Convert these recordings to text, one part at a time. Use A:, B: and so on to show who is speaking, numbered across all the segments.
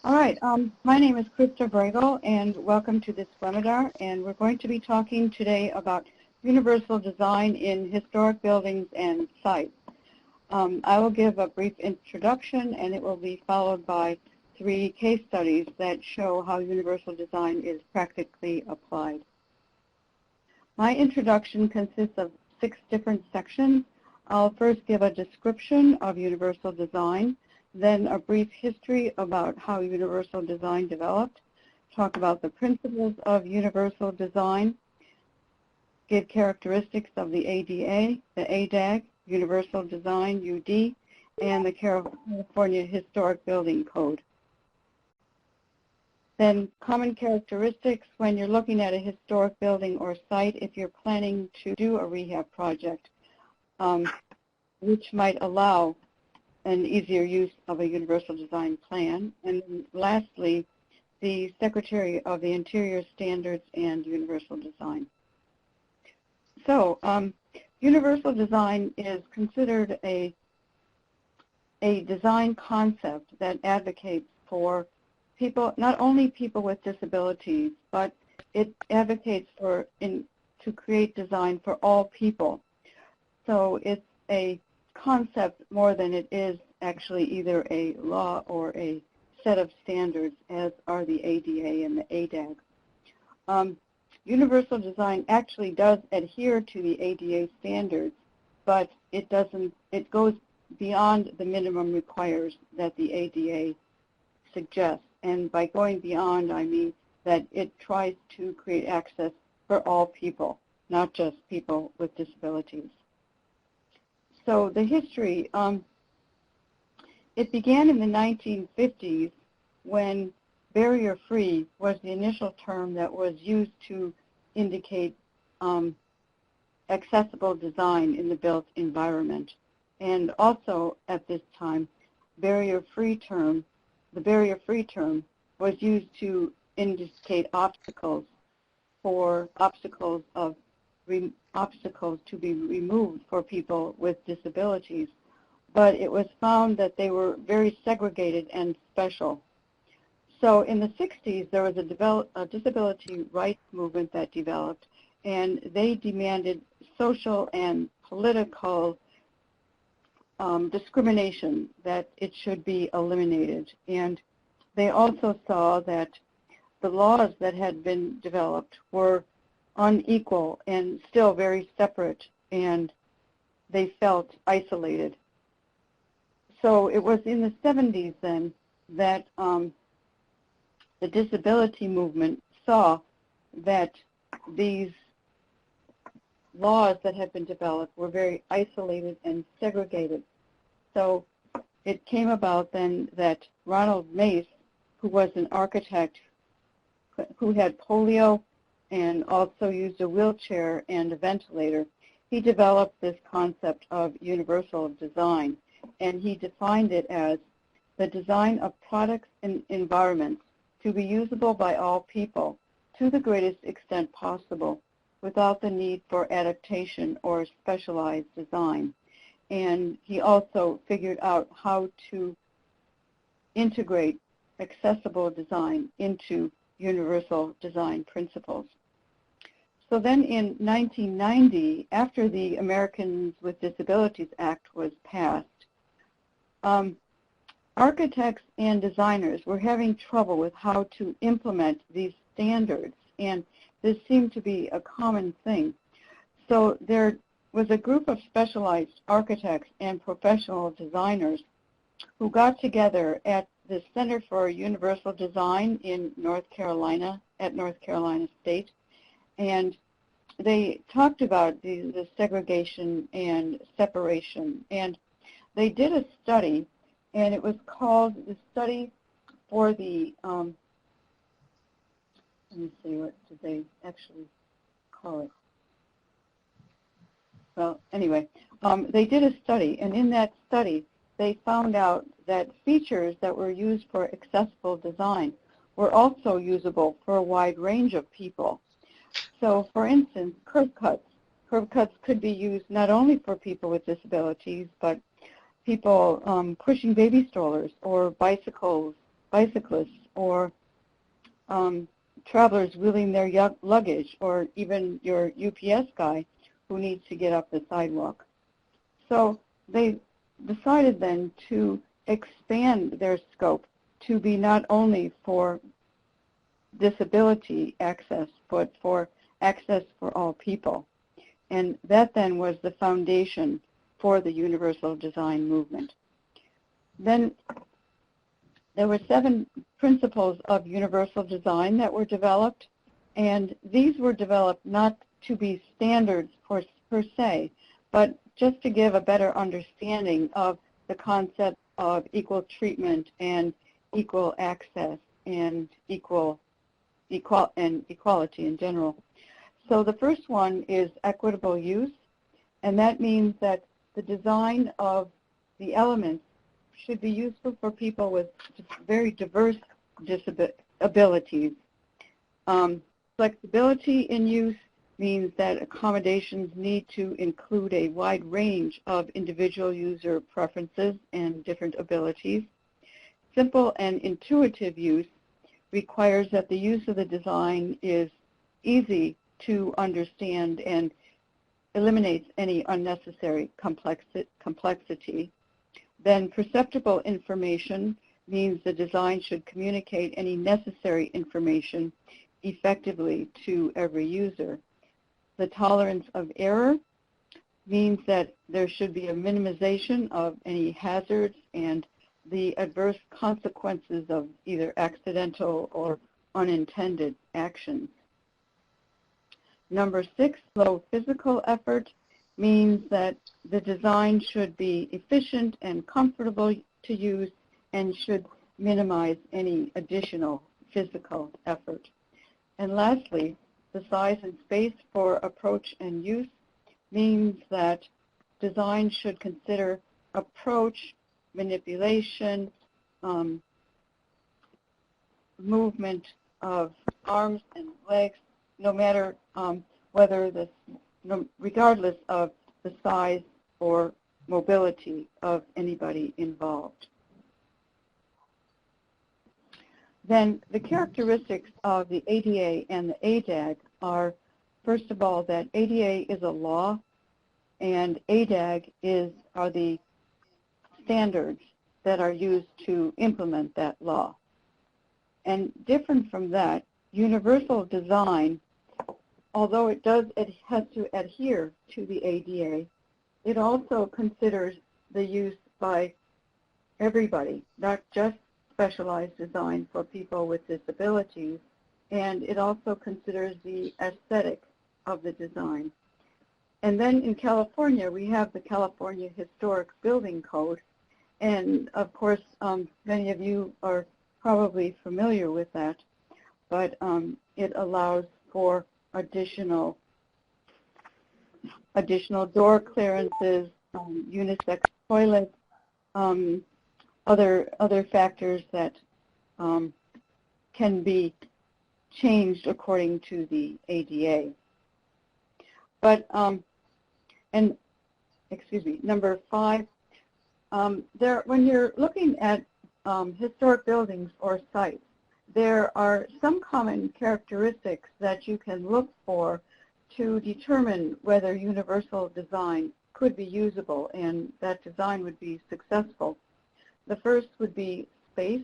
A: All right, my name is Krista Bregel, and welcome to this webinar. And we're going to be talking today about universal design in historic buildings and sites. I will give a brief introduction, and it will be followed by 3 case studies that show how universal design is practically applied. My introduction consists of 6 different sections. I'll first give a description of universal design, then a brief history about how universal design developed, talk about the principles of universal design, give characteristics of the ADA, the ADAG, Universal Design, UD, and the California Historic Building Code. Then common characteristics when you're looking at a historic building or site if you're planning to do a rehab project, which might allow an easier use of a universal design plan. And lastly, the Secretary of the Interior Standards and Universal Design. So universal design is considered a design concept that advocates for people, not only people with disabilities, but it advocates to create design for all people. So it's a concept more than it is actually either a law or a set of standards, as are the ADA and the ADAG. Universal design actually does adhere to the ADA standards, but it goes beyond the minimum requires that the ADA suggests. And by going beyond, I mean that it tries to create access for all people, not just people with disabilities. So the history, it began in the 1950s when barrier-free was the initial term that was used to indicate accessible design in the built environment. And also at this time, the barrier-free term was used to indicate obstacles to be removed for people with disabilities. But it was found that they were very segregated and special. So in the 60s, there was a disability rights movement that developed, and they demanded social and political discrimination, that it should be eliminated. And they also saw that the laws that had been developed were unequal and still very separate, and they felt isolated. So it was in the 70s then that the disability movement saw that these laws that had been developed were very isolated and segregated. So it came about then that Ronald Mace, who was an architect who had polio and also used a wheelchair and a ventilator, he developed this concept of universal design, and he defined it as the design of products and environments to be usable by all people to the greatest extent possible without the need for adaptation or specialized design. And he also figured out how to integrate accessible design into universal design principles. So then in 1990, after the Americans with Disabilities Act was passed, architects and designers were having trouble with how to implement these standards, and this seemed to be a common thing. So there was a group of specialized architects and professional designers who got together at the Center for Universal Design in North Carolina, at North Carolina State, and they talked about the segregation and separation. And they did a study, and it was called the Study for the, let me see, what did they actually call it? Well, anyway, they did a study, and in that study, they found out that features that were used for accessible design were also usable for a wide range of people. So, for instance, curb cuts. Curb cuts could be used not only for people with disabilities, but people pushing baby strollers or bicycles bicyclists or travelers wheeling their luggage, or even your UPS guy who needs to get up the sidewalk. So they decided then to expand their scope to be not only for disability access, but for access for all people. And that then was the foundation for the universal design movement. Then there were 7 principles of universal design that were developed, and these were developed not to be standards per se, but just to give a better understanding of the concept of equal treatment and equal access and equality in general. So the first one is equitable use, and that means that the design of the elements should be useful for people with very diverse abilities. Flexibility in use means that accommodations need to include a wide range of individual user preferences and different abilities. Simple and intuitive use requires that the use of the design is easy to understand and eliminates any unnecessary complexity. Then perceptible information means the design should communicate any necessary information effectively to every user. The tolerance of error means that there should be a minimization of any hazards and the adverse consequences of either accidental or unintended actions. Number 6, low physical effort means that the design should be efficient and comfortable to use and should minimize any additional physical effort. And lastly, the size and space for approach and use means that design should consider approach, manipulation, movement of arms and legs, no matter regardless of the size or mobility of anybody involved. Then the characteristics of the ADA and the ADAG are, first of all, that ADA is a law and ADAG are the standards that are used to implement that law. And different from that, universal design, although it has to adhere to the ADA, it also considers the use by everybody, not just specialized design for people with disabilities, and it also considers the aesthetic of the design. And then in California, we have the California Historic Building Code, and of course, many of you are probably familiar with that, but it allows for additional door clearances, unisex toilets, other factors that can be changed according to the ADA. But number 5, when you're looking at historic buildings or sites, there are some common characteristics that you can look for to determine whether universal design could be usable and that design would be successful. The first would be space,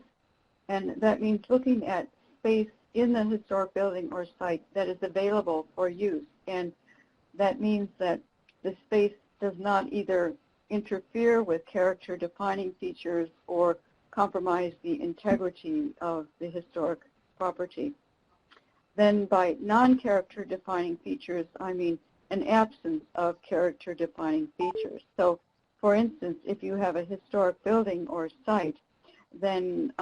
A: and that means looking at space in the historic building or site that is available for use, and that means that the space does not either interfere with character-defining features or compromise the integrity of the historic property. Then by non-character defining features, I mean an absence of character defining features. So for instance, if you have a historic building or site, then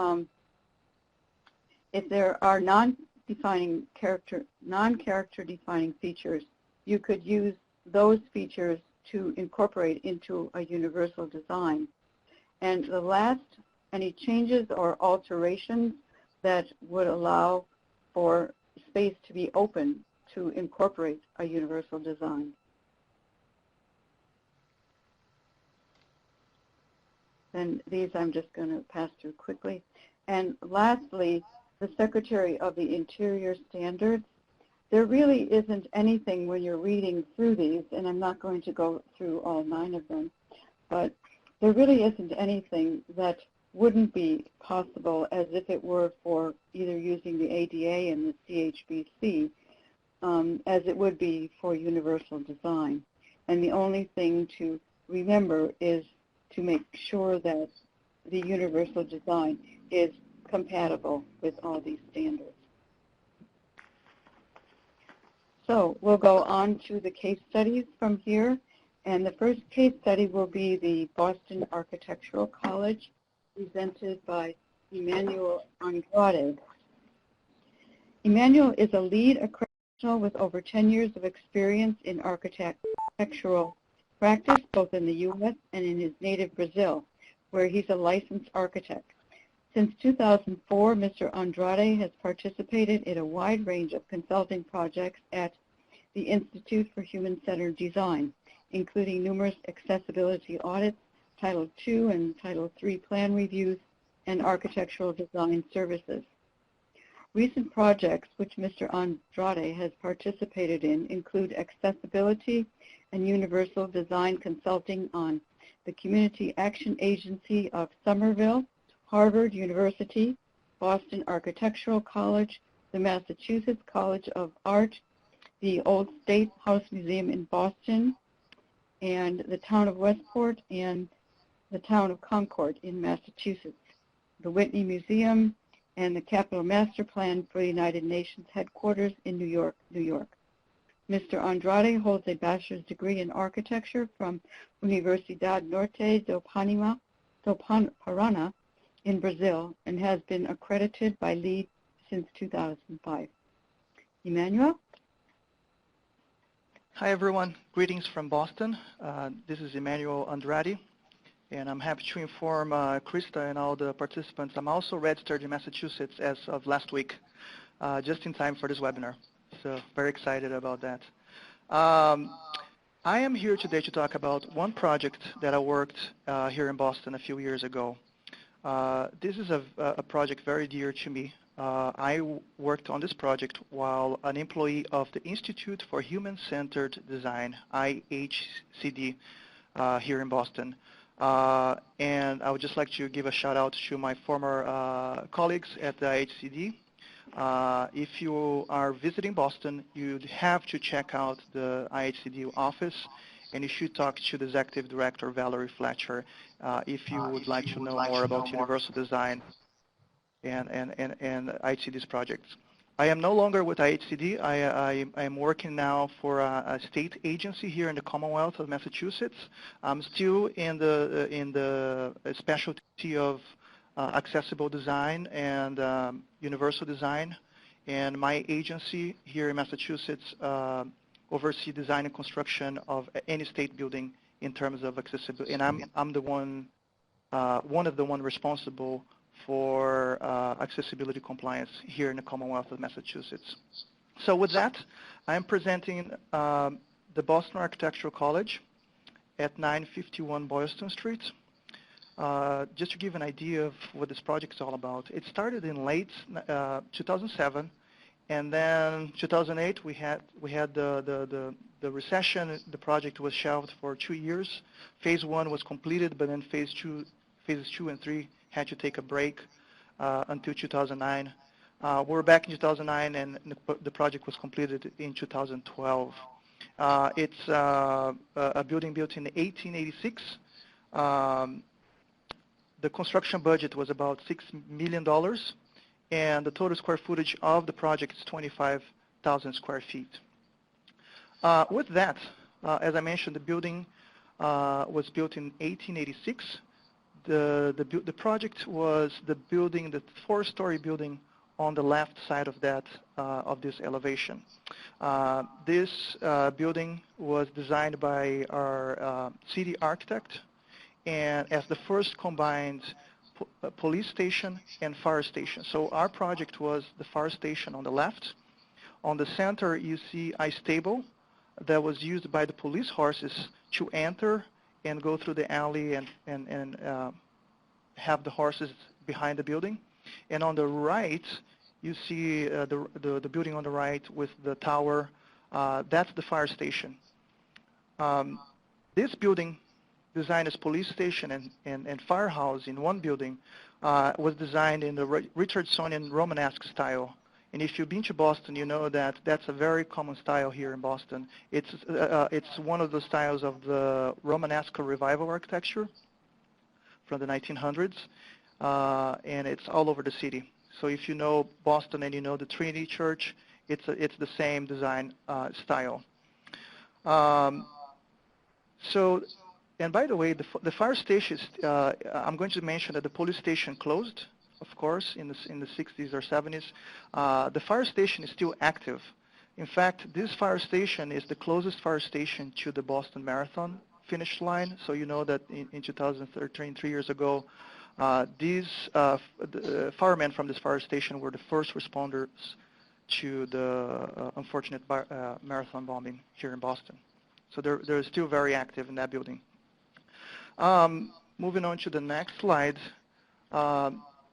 A: if there are non-character defining features, you could use those features to incorporate into a universal design. And the last, any changes or alterations that would allow for space to be open to incorporate a universal design. And these I'm just going to pass through quickly. And lastly, the Secretary of the Interior Standards. There really isn't anything when you're reading through these, and I'm not going to go through all 9 of them, but there really isn't anything that wouldn't be possible as if it were for either using the ADA and the CHBC as it would be for universal design. And the only thing to remember is to make sure that the universal design is compatible with all these standards. So we'll go on to the case studies from here. And the first case study will be the Boston Architectural College, presented by Emmanuel Andrade. Emmanuel is a lead professional with over 10 years of experience in architectural practice, both in the U.S. and in his native Brazil, where he's a licensed architect. Since 2004, Mr. Andrade has participated in a wide range of consulting projects at the Institute for Human-Centered Design, including numerous accessibility audits, Title II and Title III plan reviews, and architectural design services. Recent projects which Mr. Andrade has participated in include accessibility and universal design consulting on the Community Action Agency of Somerville, Harvard University, Boston Architectural College, the Massachusetts College of Art, the Old State House Museum in Boston, and the town of Westport and the town of Concord in Massachusetts, the Whitney Museum, and the Capital Master Plan for the United Nations headquarters in New York, New York. Mr. Andrade holds a bachelor's degree in architecture from Universidade Norte do Paraná in Brazil and has been accredited by LEED since 2005. Emmanuel?
B: Hi everyone, greetings from Boston. This is Emmanuel Andrade, and I'm happy to inform Krista and all the participants. I'm also registered in Massachusetts as of last week, just in time for this webinar. So very excited about that. I am here today to talk about one project that I worked here in Boston a few years ago. This is a project very dear to me. I worked on this project while an employee of the Institute for Human-Centered Design, IHCD, here in Boston. And I would just like to give a shout out to my former colleagues at the IHCD. If you are visiting Boston, you'd have to check out the IHCD office, and you should talk to the Executive Director, Valerie Fletcher, if you would like to know more about universal design and IHCD's projects. I am no longer with IHCD. I am working now for a state agency here in the Commonwealth of Massachusetts. I'm still in the specialty of accessible design and universal design, and my agency here in Massachusetts oversee design and construction of any state building in terms of accessibility, and I'm the one of the one responsible for accessibility compliance here in the Commonwealth of Massachusetts. So with that, I'm presenting the Boston Architectural College at 951 Boylston Street. Just to give an idea of what this project is all about, it started in late 2007, and then 2008 we had the recession. The project was shelved for 2 years. Phase 1 was completed, but then phases 2 and 3 had to take a break until 2009. We're back in 2009, and the project was completed in 2012. It's a building built in 1886. The construction budget was about $6 million, and the total square footage of the project is 25,000 square feet. With that, as I mentioned, the building was built in 1886. The project was the 4-story building on the left side of that of this elevation. This building was designed by our city architect, and as the first combined police station and fire station. So our project was the fire station on the left. On the center, you see a stable that was used by the police horses to enter and go through the alley and have the horses behind the building. And on the right, you see the building on the right with the tower. That's the fire station. This building, designed as police station and firehouse in one building, was designed in the Richardsonian Romanesque style. And if you've been to Boston, you know that that's a very common style here in Boston. It's one of the styles of the Romanesque revival architecture from the 1900s, and it's all over the city. So if you know Boston and you know the Trinity Church, it's the same design style. And by the way, the fire station, I'm going to mention that the police station closed, of course, in the 60s or 70s. The fire station is still active. In fact, this fire station is the closest fire station to the Boston Marathon finish line. So you know that in 2013, 3 years ago, these firemen from this fire station were the first responders to the unfortunate marathon bombing here in Boston. So they're still very active in that building. Moving on to the next slide.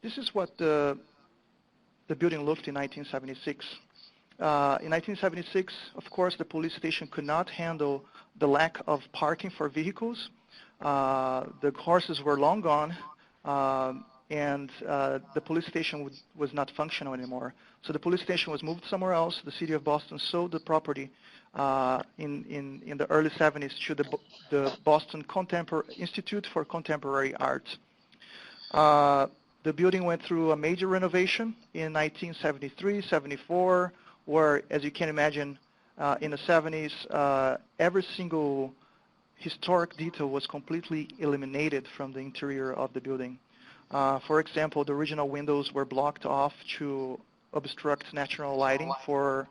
B: This is what the building looked in 1976. In 1976, of course, the police station could not handle the lack of parking for vehicles. The horses were long gone, and the police station was not functional anymore. So the police station was moved somewhere else. The city of Boston sold the property in the early 70s to the Boston Institute for Contemporary Art. The building went through a major renovation in 1973, 74, where, as you can imagine, in the 70s, every single historic detail was completely eliminated from the interior of the building. For example, the original windows were blocked off to obstruct natural lighting for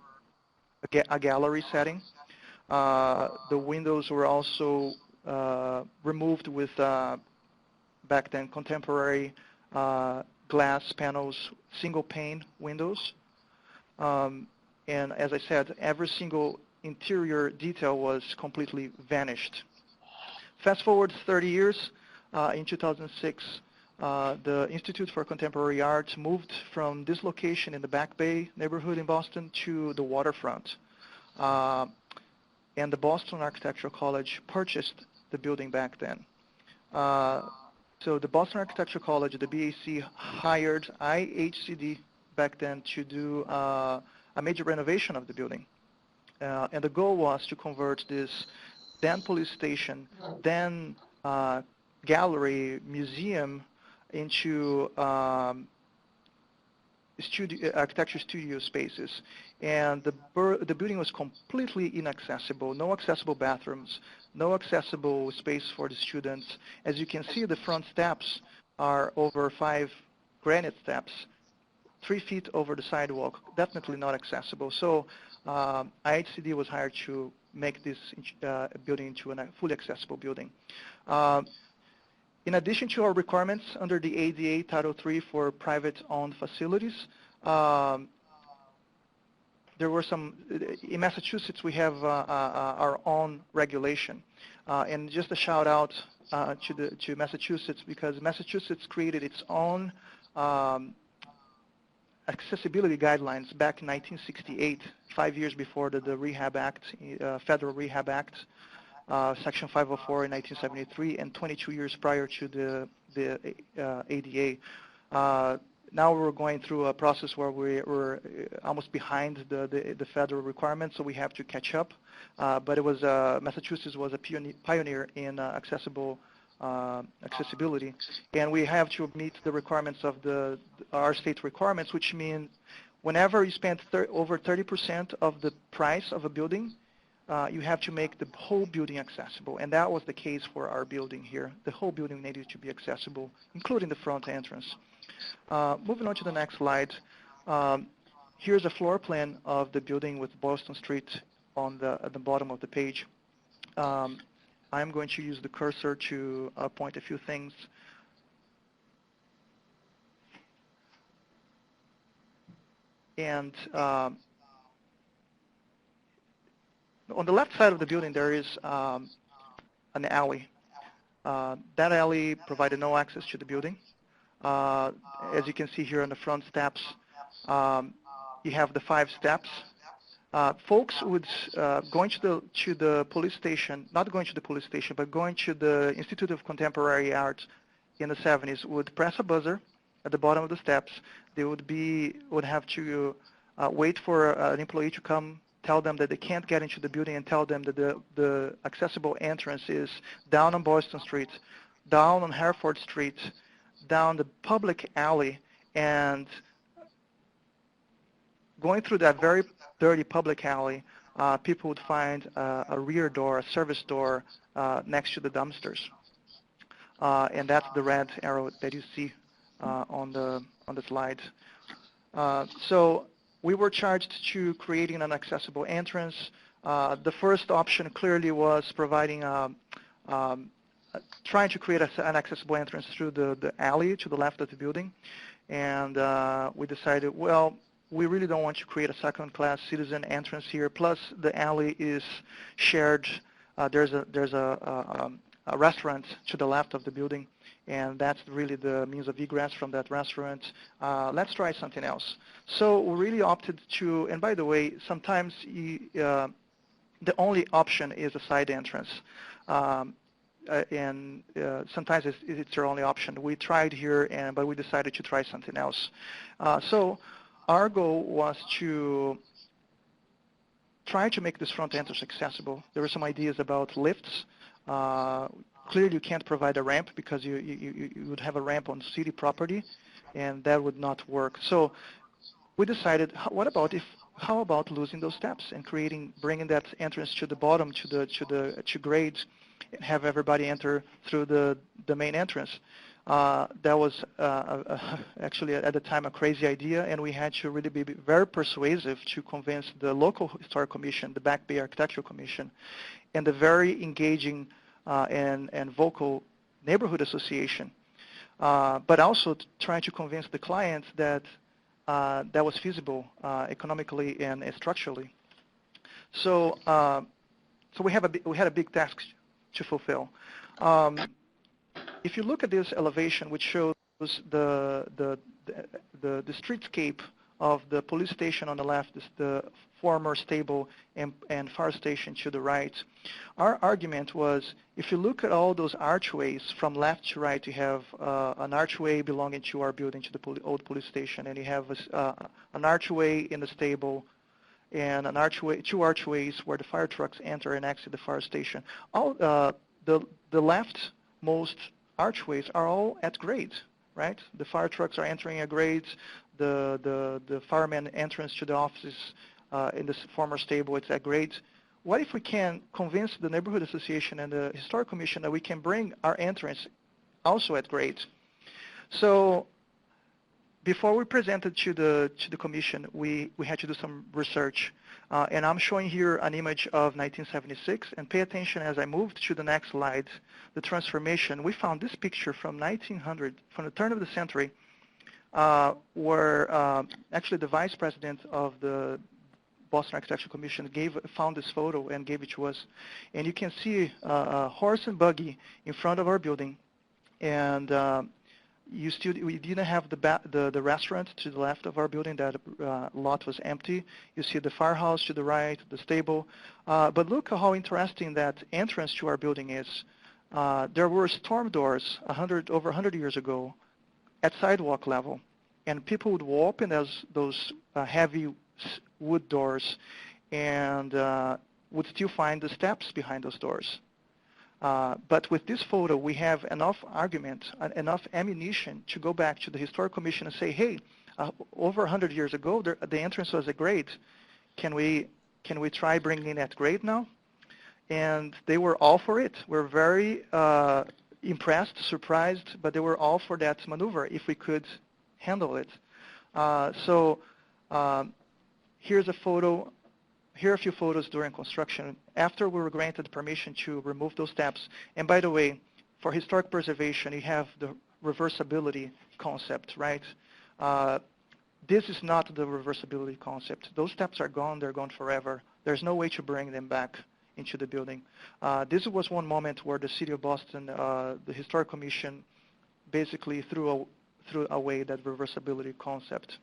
B: a gallery setting. The windows were also removed with, back then, contemporary glass panels, single pane windows. And as I said, every single interior detail was completely vanished. Fast forward 30 years, in 2006, the Institute for Contemporary Art moved from this location in the Back Bay neighborhood in Boston to the waterfront. And the Boston Architectural College purchased the building back then. So the Boston Architectural College, the BAC, hired IHCD back then to do a major renovation of the building. And the goal was to convert this then police station, then gallery, museum, into architecture studio spaces. And the building was completely inaccessible, no accessible bathrooms, no accessible space for the students. As you can see, the front steps are over 5 granite steps, 3 feet over the sidewalk, definitely not accessible. So IHCD was hired to make this building into a fully accessible building. In addition to our requirements under the ADA Title III for private-owned facilities, there were some, in Massachusetts we have our own regulation. And just a shout out to Massachusetts, because Massachusetts created its own accessibility guidelines back in 1968, 5 years before the Rehab Act, Federal Rehab Act, Section 504 in 1973, and 22 years prior to the ADA. Now we're going through a process where we're almost behind the federal requirements, so we have to catch up. But it was Massachusetts was a pioneer in accessibility, and we have to meet the requirements of our state requirements, which mean whenever you spend over 30% of the price of a building, you have to make the whole building accessible, and that was the case for our building here. The whole building needed to be accessible, including the front entrance. Moving on to the next slide, here's a floor plan of the building with Boston Street at the bottom of the page. I'm going to use the cursor to point a few things. And on the left side of the building, there is an alley. That alley provided no access to the building. As you can see here on the front steps, you have the 5 steps. Folks would going to the police station, not going to the police station, but going to the Institute of Contemporary Art in the 70s would press a buzzer at the bottom of the steps. They would have to wait for an employee to come, tell them that they can't get into the building, and tell them that the accessible entrance is down on Boylston Street, down on Hereford Street, down the public alley, and going through that very dirty public alley, people would find a rear door, a service door next to the dumpsters. And that's the red arrow that you see on the slide. So we were charged to creating an accessible entrance. The first option clearly was providing, trying to create an accessible entrance through the alley to the left of the building. And we decided, well, we really don't want to create a second-class citizen entrance here. Plus, the alley is shared. There's a restaurant to the left of the building, and that's really the means of egress from that restaurant. Let's try something else. So we really opted to, and by the way, sometimes the only option is a side entrance. And sometimes it's your only option. We tried here, but we decided to try something else. So our goal was to try to make this front entrance accessible. There were some ideas about lifts. Clearly, you can't provide a ramp because you would have a ramp on city property, and that would not work. So we decided, how about losing those steps and bringing that entrance to the bottom, to grade, and have everybody enter through the main entrance. That was actually at the time a crazy idea, and we had to really be very persuasive to convince the local historic commission, the Back Bay Architectural Commission, and the very engaging and vocal neighborhood association, but also trying to convince the clients that that was feasible economically and structurally. So, so we had a big task to fulfill. If you look at this elevation, which shows the streetscape of the police station on the left, is the former stable and fire station to the right. Our argument was, if you look at all those archways from left to right, you have an archway belonging to our building, to the old police station, and you have an archway in the stable, and an archway, 2 archways where the fire trucks enter and exit the fire station. All the leftmost archways are all at grade, right? The fire trucks are entering at grade. The fireman entrance to the offices in this former stable, it's at grade. What if we can convince the neighborhood association and the historic commission that we can bring our entrance also at grade? So before we presented to the commission, we had to do some research. And I'm showing here an image of 1976. And pay attention as I moved to the next slide, the transformation. We found this picture from 1900, from the turn of the century, where actually the vice president of the Boston Architectural Commission found this photo and gave it to us. And you can see a horse and buggy in front of our building. And we didn't have the restaurant to the left of our building. That lot was empty. You see the firehouse to the right, the stable. But look how interesting that entrance to our building is. There were storm doors over 100 years ago at sidewalk level, and people would walk in those heavy wood doors and would still find the steps behind those doors. But with this photo, we have enough argument, enough ammunition to go back to the Historic Commission and say, hey, over 100 years ago, the entrance was at grade. Can we try bringing it at grade now? And they were all for it. We're very impressed, surprised, but they were all for that maneuver if we could handle it. So here's a photo. Here are a few photos during construction. After we were granted permission to remove those steps, and by the way, for historic preservation, you have the reversibility concept, right? This is not the reversibility concept. Those steps are gone. They're gone forever. There's no way to bring them back into the building. This was one moment where the City of Boston, the Historic Commission, basically threw threw away that reversibility concept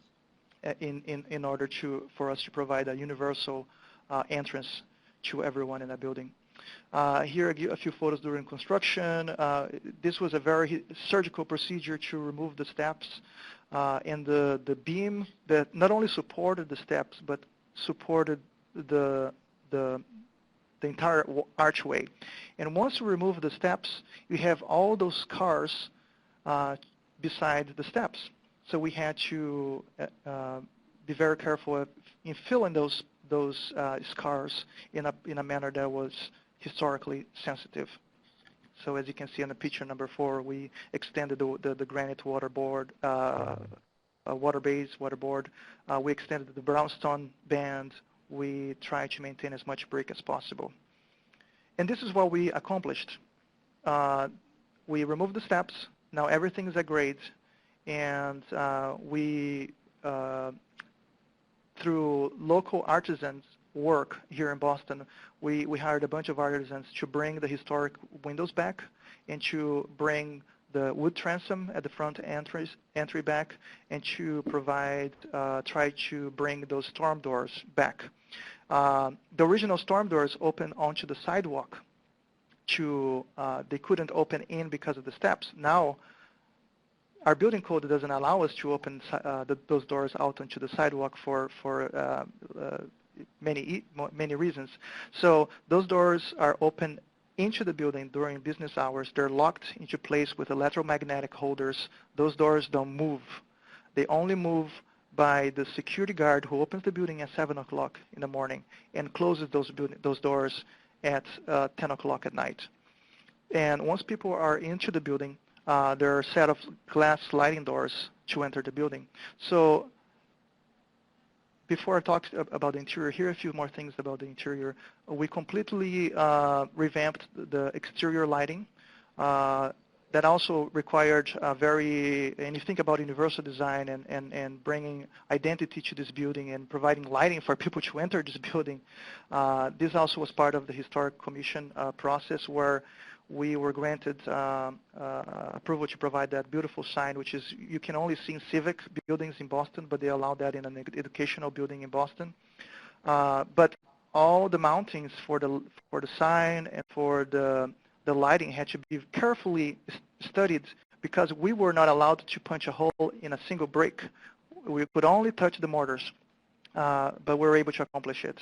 B: in order for us to provide a universal entrance to everyone in that building. Here are a few photos during construction. This was a very surgical procedure to remove the steps and the beam that not only supported the steps but supported the entire archway. And once you remove the steps, you have all those cars beside the steps. So we had to be very careful in filling those scars in a manner that was historically sensitive. So as you can see on the picture number 4, we extended the granite waterboard, waterboard. We extended the brownstone band. We tried to maintain as much brick as possible. And this is what we accomplished. We removed the steps. Now everything is at grade. And we, through local artisans' work here in Boston, we hired a bunch of artisans to bring the historic windows back and to bring the wood transom at the front entry back and to provide, try to bring those storm doors back. The original storm doors open onto the sidewalk. They couldn't open in because of the steps. Now, our building code doesn't allow us to open those doors out onto the sidewalk for many reasons. So those doors are open into the building during business hours. They're locked into place with electromagnetic holders. Those doors don't move. They only move by the security guard who opens the building at 7 o'clock in the morning and closes those doors at 10 o'clock at night. And once people are into the building, there are a set of glass sliding doors to enter the building. So before I talk about the interior, here are a few more things about the interior. We completely revamped the exterior lighting. That also required and you think about universal design and bringing identity to this building and providing lighting for people to enter this building. This also was part of the Historic Commission process where we were granted approval to provide that beautiful sign, which is you can only see in civic buildings in Boston, but they allow that in an educational building in Boston. But all the mountings for the sign and for the lighting had to be carefully studied because we were not allowed to punch a hole in a single brick. We could only touch the mortars, but we were able to accomplish it.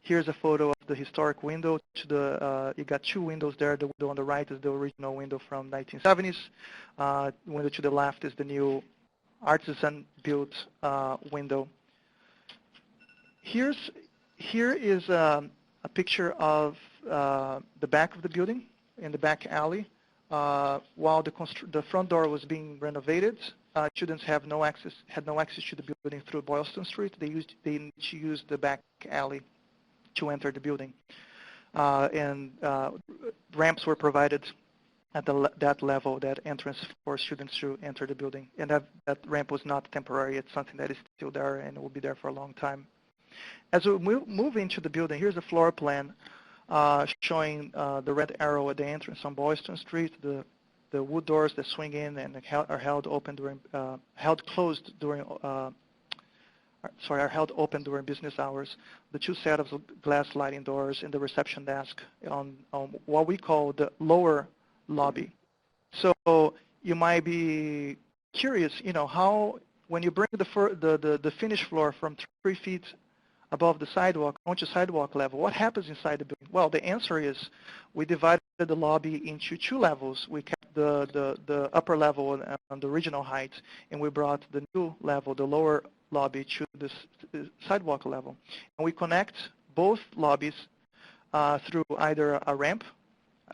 B: Here's a photo of the historic window. You got two windows there. The window on the right is the original window from 1970s. Window to the left is the new artisan-built window. Here is a picture of the back of the building in the back alley. While the front door was being renovated, students had no access to the building through Boylston Street. They need to use the back alley to enter the building. And ramps were provided at that level, that entrance for students to enter the building. And that ramp was not temporary. It's something that is still there and will be there for a long time. As we move into the building, here's a floor plan showing the red arrow at the entrance on Boylston Street, the wood doors that swing in and are held open during, are held open during business hours, the two sets of glass sliding doors in the reception desk on what we call the lower lobby. So you might be curious, how when you bring the finished floor from 3 feet above the sidewalk onto sidewalk level, what happens inside the building? Well, the answer is we divided the lobby into 2 levels. We kept the upper level on the original height, and we brought the new level, the lower lobby, to the sidewalk level. And we connect both lobbies through either a ramp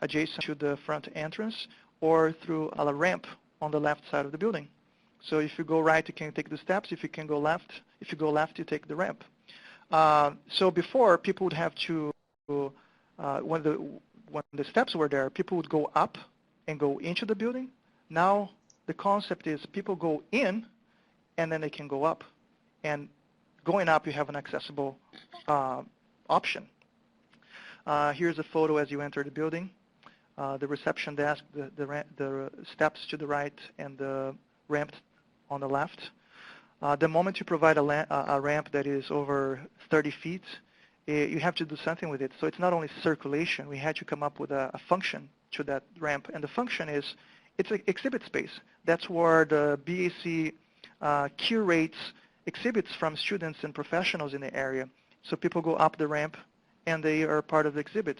B: adjacent to the front entrance or through a ramp on the left side of the building. So if you go right, you can take the steps. If you go left, you take the ramp. So before, people would have to, when the steps were there, people would go up and go into the building. Now the concept is people go in and then they can go up. And going up, you have an accessible option. Here's a photo as you enter the building. The reception desk, the steps to the right, and the ramp on the left. The moment you provide a ramp that is over 30 feet, you have to do something with it. So it's not only circulation. We had to come up with a function to that ramp, and the function is it's an exhibit space. That's where the BAC curates exhibits from students and professionals in the area. So people go up the ramp, and they are part of the exhibit.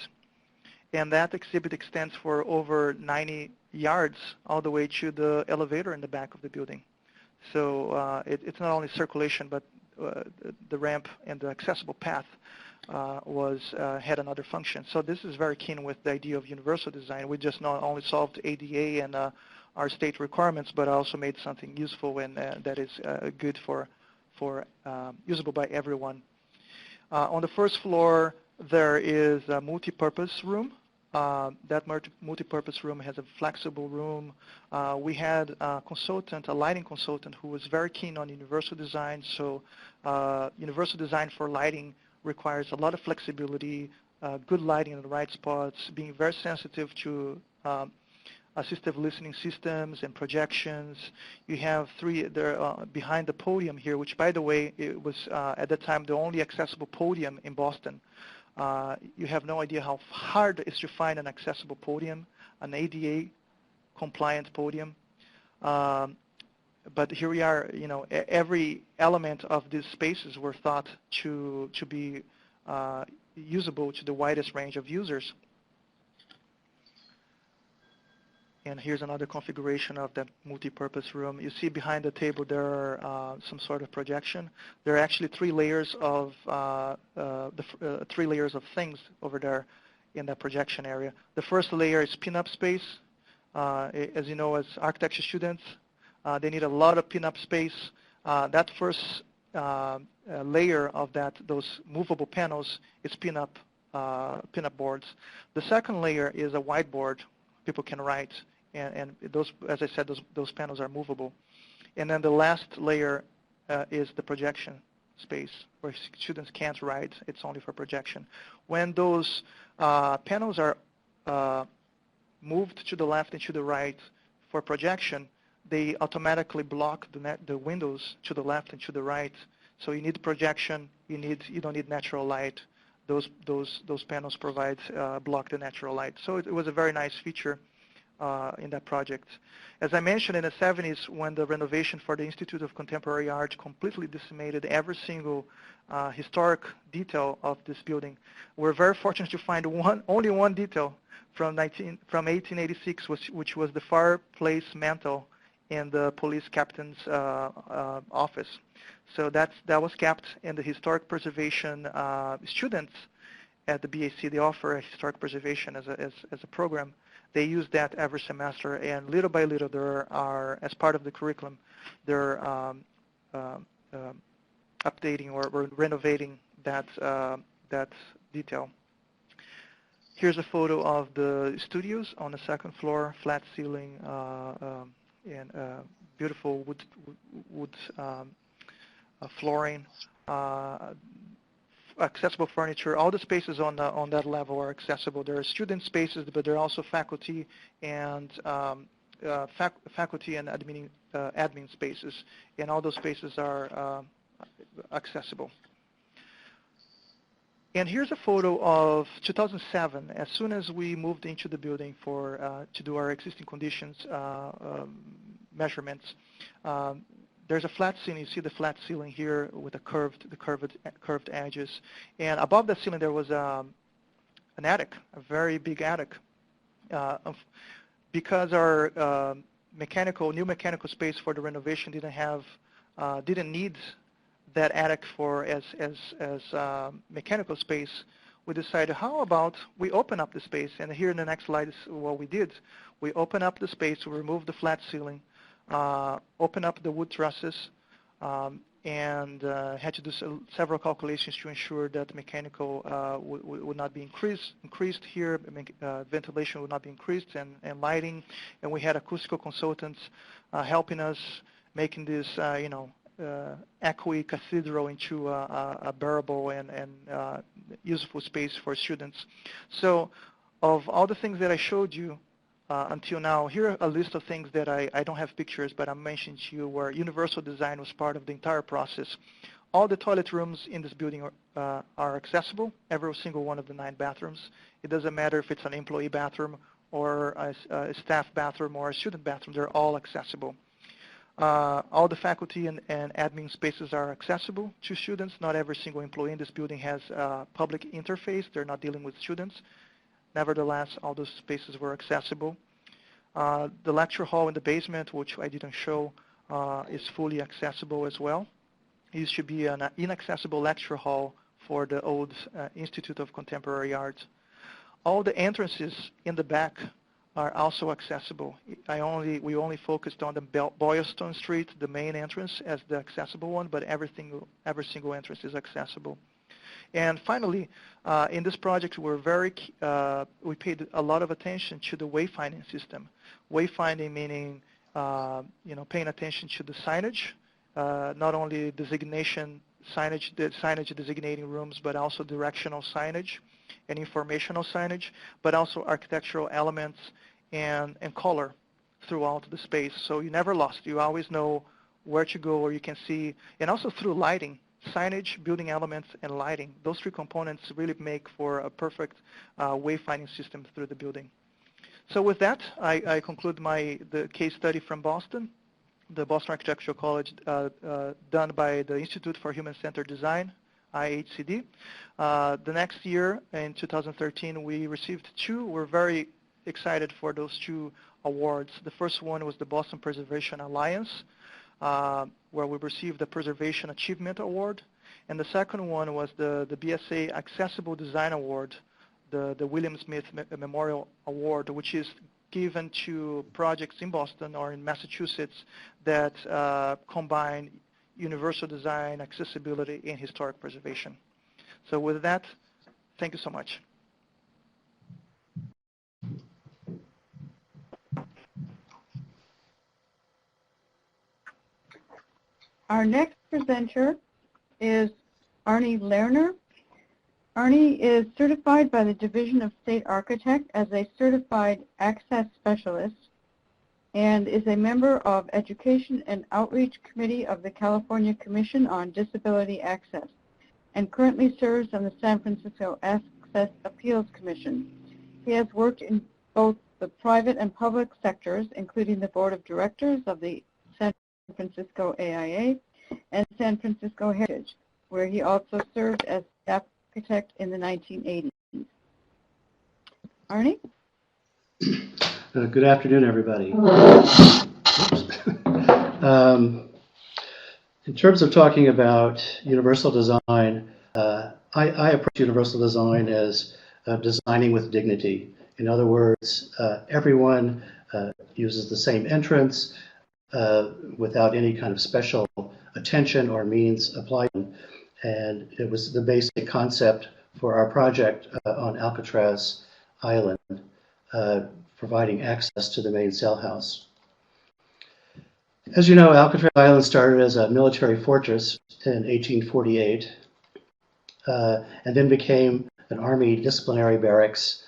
B: And that exhibit extends for over 90 yards all the way to the elevator in the back of the building. So it's not only circulation, but the ramp and the accessible path had another function. So this is very keen with the idea of universal design. We just not only solved ADA and our state requirements, but also made something useful and that is good for usable by everyone. On the first floor, there is a multi-purpose room. That multi-purpose room has a flexible room. We had a consultant, a lighting consultant, who was very keen on universal design. So universal design for lighting requires a lot of flexibility, good lighting in the right spots, being very sensitive to assistive listening systems and projections. You have three there behind the podium here, which, by the way, it was at the time the only accessible podium in Boston. You have no idea how hard it is to find an accessible podium, an ADA compliant podium. But here we are, you know, every element of these spaces were thought to be usable to the widest range of users. And here's another configuration of that multi-purpose room. You see behind the table there are some sort of projection. There are actually three layers of things over there in that projection area. The first layer is pin-up space. As you know, as architecture students, they need a lot of pin-up space. That first layer of those movable panels is pin-up boards. The second layer is a whiteboard. People can write, and those, as I said, those panels are movable. And then the last layer is the projection space, where students can't write. It's only for projection. When those panels are moved to the left and to the right for projection, they automatically block the windows to the left and to the right. So you need projection. You don't need natural light. Those panels block the natural light. So it was a very nice feature in that project. As I mentioned, in the 70s, when the renovation for the Institute of Contemporary Art completely decimated every single historic detail of this building, we're very fortunate to find only one detail from 1886, which was the fireplace mantle in the police captain's office. So that was kept in the historic preservation. Students at the BAC, they offer a historic preservation as a program. They use that every semester, and little by little, there are, as part of the curriculum, they're updating or renovating that detail. Here's a photo of the studios on the second floor, flat ceiling, and beautiful wood flooring, accessible furniture. All the spaces on that level are accessible. There are student spaces, but there are also faculty and admin spaces, and all those spaces are accessible. And here's a photo of 2007. As soon as we moved into the building to do our existing conditions measurements, there's a flat ceiling. You see the flat ceiling here with the curved edges. And above the ceiling there was an attic, a very big attic. Because our new mechanical space for the renovation didn't need that attic as mechanical space, we decided, how about we open up the space? And here in the next slide is what we did. We open up the space, we removed the flat ceiling, open up the wood trusses, and had to do several calculations to ensure that the mechanical would not be increased here, ventilation would not be increased, and lighting. And we had acoustical consultants helping us making this, echoey cathedral into a bearable and useful space for students. So of all the things that I showed you, until now. Here are a list of things that I don't have pictures, but I mentioned to you where universal design was part of the entire process. All the toilet rooms in this building are accessible, every single one of the 9 bathrooms. It doesn't matter if it's an employee bathroom or a staff bathroom or a student bathroom, they're all accessible. All the faculty and admin spaces are accessible to students. Not every single employee in this building has a public interface. They're not dealing with students. Nevertheless, all those spaces were accessible. The lecture hall in the basement, which I didn't show, is fully accessible as well. It used to be an inaccessible lecture hall for the old Institute of Contemporary Art. All the entrances in the back are also accessible. We only focused on the Boylston Street, the main entrance, as the accessible one, but every single entrance is accessible. And finally, in this project, we paid a lot of attention to the wayfinding system. Wayfinding meaning, paying attention to the signage, not only the signage designating rooms, but also directional signage and informational signage, but also architectural elements and color throughout the space. So you're never lost. You always know where to go, or you can see, and also through lighting. Signage, building elements, and lighting. Those 3 components really make for a perfect wayfinding system through the building. So with that, I conclude the case study from Boston, the Boston Architectural College, done by the Institute for Human-Centered Design, IHCD. The next year, in 2013, we received 2. We're very excited for those 2 awards. The first one was the Boston Preservation Alliance, where we received the Preservation Achievement Award. And the second one was the BSA Accessible Design Award, the William Smith Memorial Award, which is given to projects in Boston or in Massachusetts that combine universal design, accessibility, and historic preservation. So with that, thank you so much.
A: Our next presenter is Arnie Lerner. Arnie is certified by the Division of State Architect as a Certified Access Specialist and is a member of Education and Outreach Committee of the California Commission on Disability Access and currently serves on the San Francisco Access Appeals Commission. He has worked in both the private and public sectors, including the Board of Directors of the San Francisco AIA and San Francisco Heritage, where he also served as staff architect in the 1980s. Arnie?
C: Good afternoon, everybody. In terms of talking about universal design, I approach universal design as designing with dignity. In other words, everyone uses the same entrance without any kind of special attention or means applied. And it was the basic concept for our project on Alcatraz Island, providing access to the main cell house. As you know, Alcatraz Island started as a military fortress in 1848 and then became an Army disciplinary barracks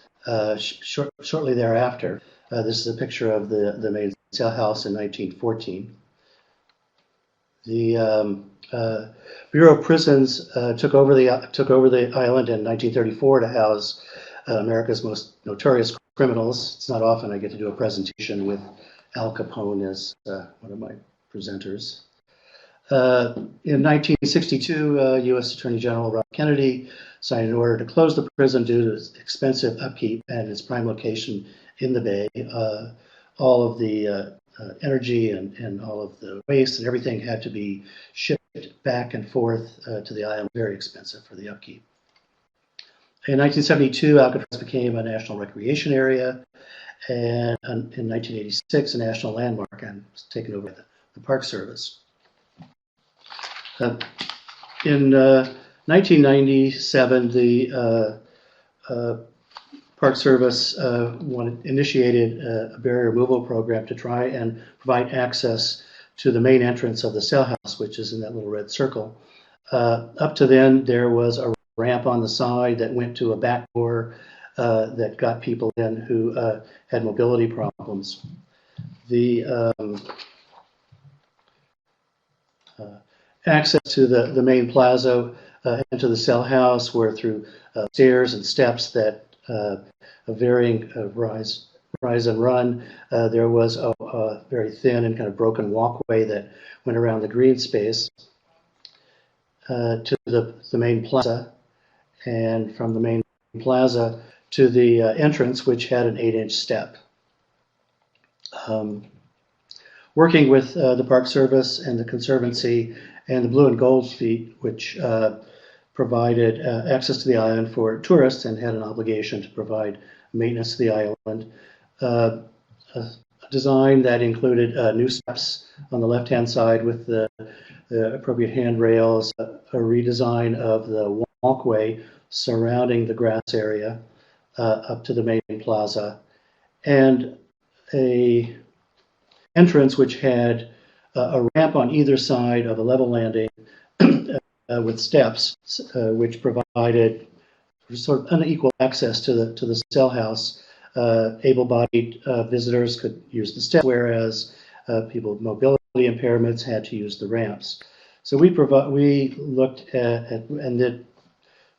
C: shortly thereafter. This is a picture of the main cell house in 1914. The Bureau of Prisons took over the island in 1934 to house America's most notorious criminals. It's not often I get to do a presentation with Al Capone as one of my presenters. In 1962, U.S. Attorney General Robert Kennedy signed an order to close the prison due to its expensive upkeep and its prime location in the bay. All of the energy and all of the waste and everything had to be shipped back and forth to the island, very expensive for the upkeep. In 1972, Alcatraz became a national recreation area, and in 1986, a national landmark, and was taken over by the Park Service. In 1997, the Park Service initiated a barrier removal program to try and provide access to the main entrance of the cell house, which is in that little red circle. Up to then, there was a ramp on the side that went to a back door that got people in who had mobility problems. The access to the main plaza and to the cell house were through stairs and steps that varying rise and run. There was a very thin and kind of broken walkway that went around the green space to the main plaza, and from the main plaza to the entrance, which had an 8-inch step. Working with the Park Service and the Conservancy and the Blue and Gold Fleet, which provided access to the island for tourists and had an obligation to provide maintenance to the island. A design that included new steps on the left-hand side with the appropriate handrails, a redesign of the walkway surrounding the grass area up to the main plaza, and a entrance which had a ramp on either side of a level landing with steps, which provided sort of unequal access to the cell house. Able-bodied visitors could use the steps, whereas people with mobility impairments had to use the ramps. So we looked at and did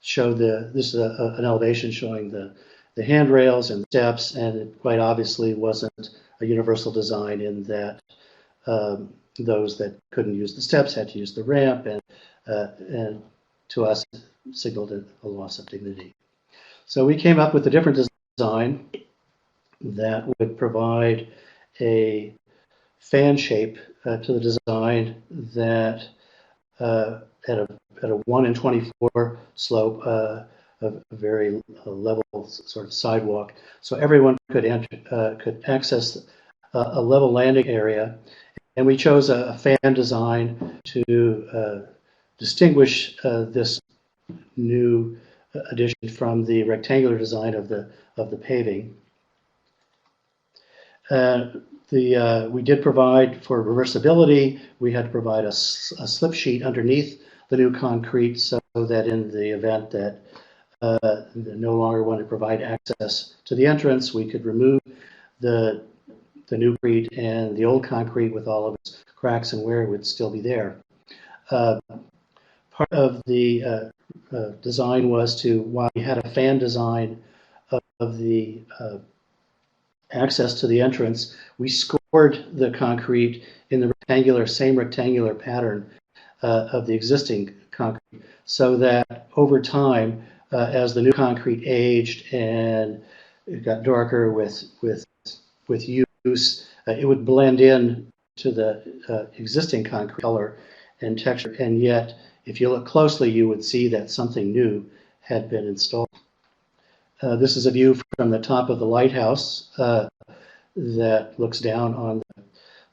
C: show this is an elevation showing the handrails and the steps, and it quite obviously wasn't a universal design in that those that couldn't use the steps had to use the ramp, and to us signaled a loss of dignity. So we came up with a different design that would provide a fan shape to the design that at a 1 in 24 slope, a very level sort of sidewalk, so everyone could access a level landing area. And we chose a fan design to distinguish this new addition from the rectangular design of the paving. We did provide for reversibility. We had to provide a slip sheet underneath the new concrete, so that in the event that no longer wanted to provide access to the entrance, we could remove the new concrete, and the old concrete with all of its cracks and wear would still be there. Part of the design was to, while we had a fan design of the access to the entrance, we scored the concrete in the same rectangular pattern of the existing concrete, so that over time, as the new concrete aged and it got darker with use, it would blend in to the existing concrete color and texture, and yet if you look closely you would see that something new had been installed. This is a view from the top of the lighthouse that looks down on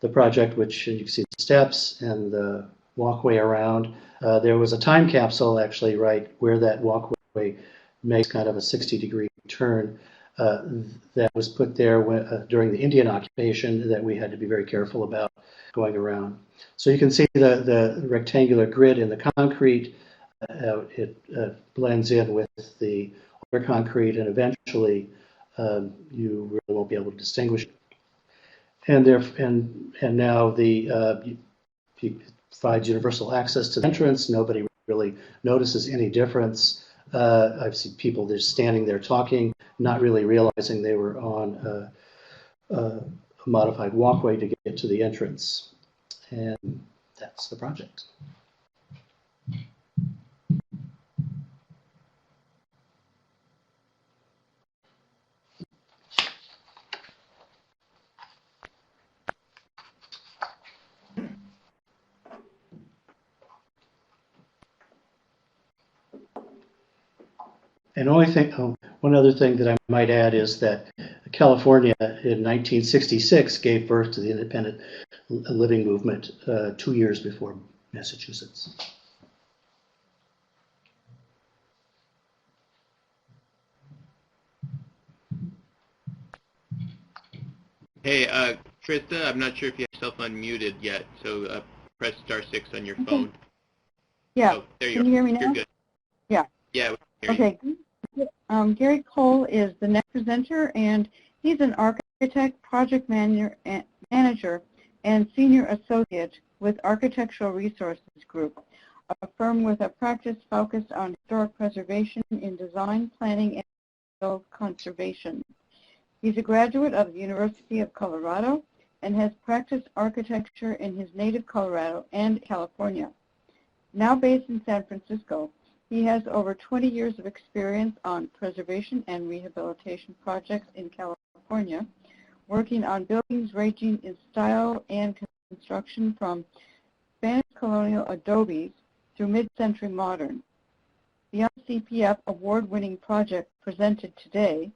C: the project, which you can see the steps and the walkway around. There was a time capsule actually right where that walkway makes kind of a 60-degree turn that was put there during the Indian occupation, that we had to be very careful about going around. So you can see the rectangular grid in the concrete. It blends in with the older concrete, and eventually you really won't be able to distinguish it. And now it provides universal access to the entrance. Nobody really notices any difference. I've seen people just standing there talking, not really realizing they were on a modified walkway to get to the entrance. And that's the project. And one other thing that I might add is that California in 1966 gave birth to the independent living movement 2 years before Massachusetts.
D: Hey, Trista, I'm not sure if you have yourself unmuted yet, so press *6 on your phone.
A: Yeah.
D: Oh, there you
A: Can you hear me now?
D: You're good.
A: Yeah.
D: Yeah, we can hear you.
A: Okay. Gary Cole is the next presenter, and he's an architect, project manager, and senior associate with Architectural Resources Group, a firm with a practice focused on historic preservation in design, planning, and conservation. He's a graduate of the University of Colorado and has practiced architecture in his native Colorado and California. Now based in San Francisco, he has over 20 years of experience on preservation and rehabilitation projects in California, working on buildings ranging in style and construction from Spanish colonial adobes through mid-century modern. Beyond CPF award-winning project presented today,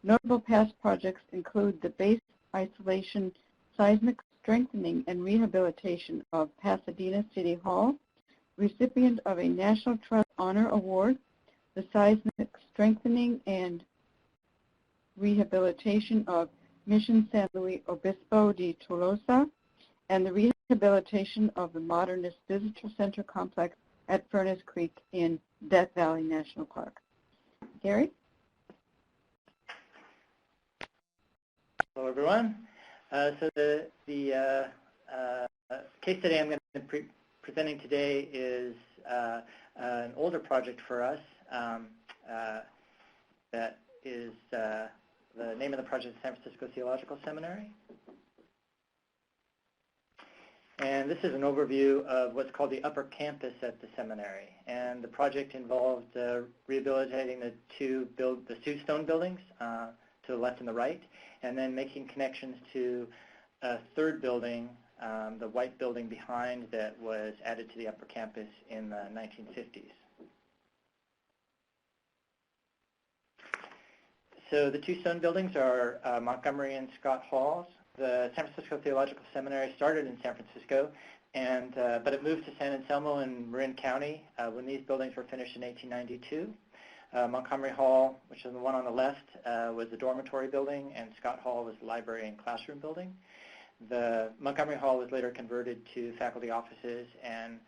A: notable past projects include the base isolation seismic strengthening and rehabilitation of Pasadena City Hall, recipient of a National Trust Honor Award, the seismic strengthening and rehabilitation of Mission San Luis Obispo de Tolosa, and the rehabilitation of the Modernist Visitor Center complex at Furnace Creek in Death Valley National Park. Gary?
E: Hello, everyone. So the case study I'm going to be presenting today is an older project for us. That is the name of the project is San Francisco Theological Seminary. And this is an overview of what's called the upper campus at the seminary. And the project involved rehabilitating the two stone buildings to the left and the right, and then making connections to a third building, the white building behind, that was added to the upper campus in the 1950s. So the two stone buildings are Montgomery and Scott Halls. The San Francisco Theological Seminary started in San Francisco, but it moved to San Anselmo in Marin County when these buildings were finished in 1892. Montgomery Hall, which is the one on the left, was the dormitory building, and Scott Hall was the library and classroom building. The Montgomery Hall was later converted to faculty offices, and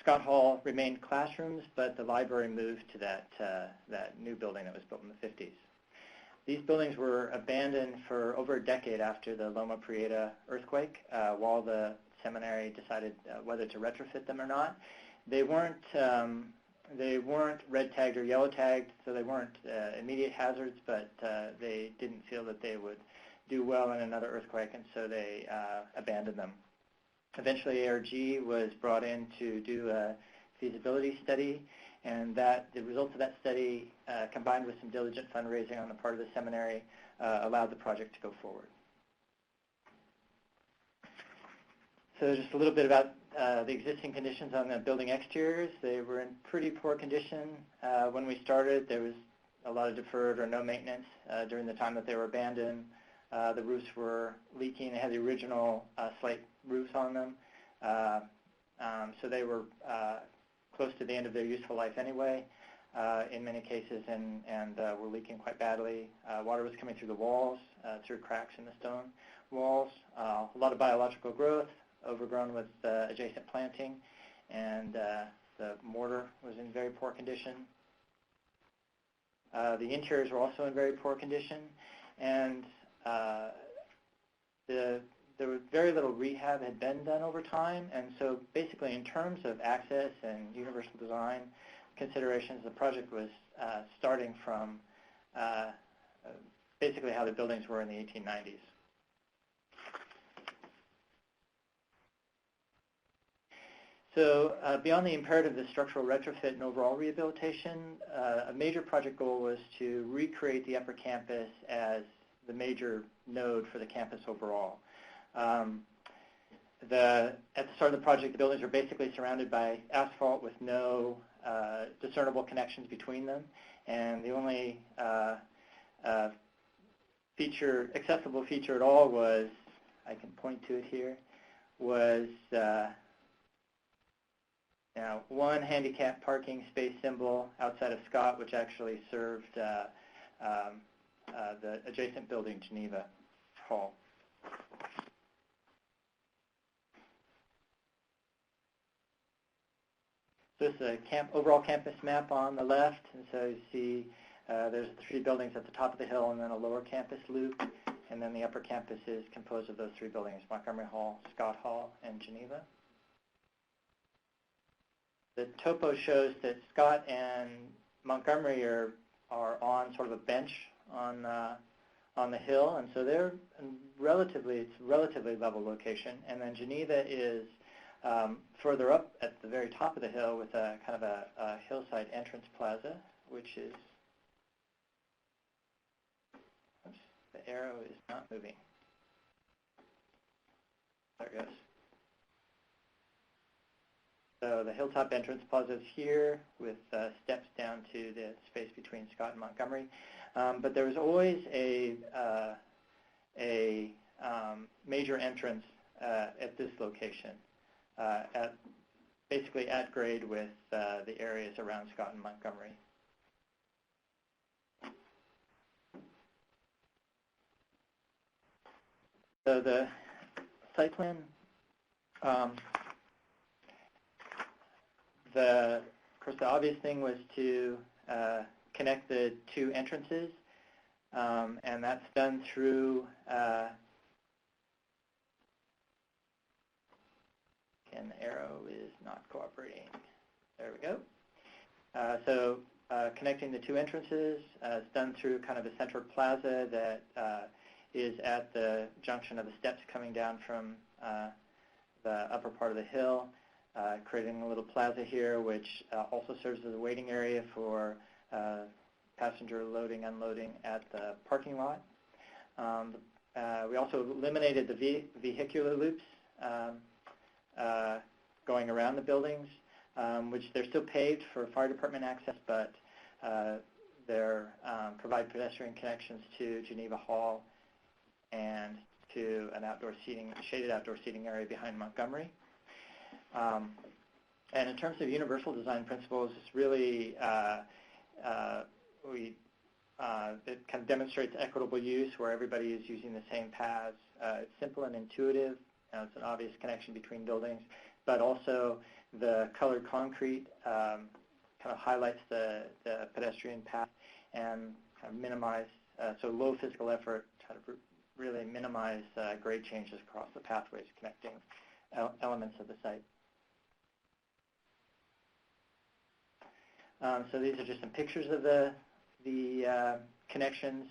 E: Scott Hall remained classrooms, but the library moved to that new building that was built in the 50s. These buildings were abandoned for over a decade after the Loma Prieta earthquake, while the seminary decided whether to retrofit them or not. They weren't red tagged or yellow tagged, so they weren't immediate hazards, but they didn't feel that they would do well in another earthquake, and so they abandoned them. Eventually, ARG was brought in to do a feasibility study, and the results of that study, combined with some diligent fundraising on the part of the seminary, allowed the project to go forward. So just a little bit about the existing conditions on the building exteriors. They were in pretty poor condition. When we started, there was a lot of deferred or no maintenance during the time that they were abandoned. The roofs were leaking. They had the original slate roofs on them. So they were close to the end of their useful life anyway, in many cases, and were leaking quite badly. Water was coming through the walls, through cracks in the stone walls. A lot of biological growth, overgrown with adjacent planting, and the mortar was in very poor condition. The interiors were also in very poor condition, and there was very little rehab had been done over time, and so basically in terms of access and universal design considerations, the project was starting from basically how the buildings were in the 1890s. So beyond the imperative of structural retrofit and overall rehabilitation, a major project goal was to recreate the upper campus as the major node for the campus overall. At the start of the project, the buildings were basically surrounded by asphalt with no discernible connections between them, and the only accessible feature at all was, I can point to it here, was one handicap parking space symbol outside of Scott, which actually served the adjacent building, Geneva Hall. this is a overall campus map on the left, and so you see there's the 3 buildings at the top of the hill and then a lower campus loop, and then the upper campus is composed of those 3 buildings, Montgomery Hall, Scott Hall, and Geneva. The topo shows that Scott and Montgomery are on sort of a bench on the hill, and so they're it's a relatively level location. And then Geneva is further up at the very top of the hill with a kind of a hillside entrance plaza, which is, oops, the arrow is not moving. There it goes. So the hilltop entrance plaza is here with steps down to the space between Scott and Montgomery. But there was always a major entrance at this location, basically at grade with the areas around Scott and Montgomery. So the site plan, of course, the obvious thing was to connect the 2 entrances, and that's done through, and the arrow is not cooperating. There we go. So connecting the 2 entrances is done through kind of a central plaza that is at the junction of the steps coming down from the upper part of the hill. Creating a little plaza here, which also serves as a waiting area for passenger loading, unloading at the parking lot. We also eliminated the vehicular loops going around the buildings, which they're still paved for fire department access, but they're provide pedestrian connections to Geneva Hall and to an shaded outdoor seating area behind Montgomery. And in terms of universal design principles, it's really, it kind of demonstrates equitable use where everybody is using the same paths. It's simple and intuitive. It's an obvious connection between buildings, but also the colored concrete kind of highlights the pedestrian path and kind of minimize, so low physical effort, kind of really minimize grade changes across the pathways connecting elements of the site. So these are just some pictures of the connections.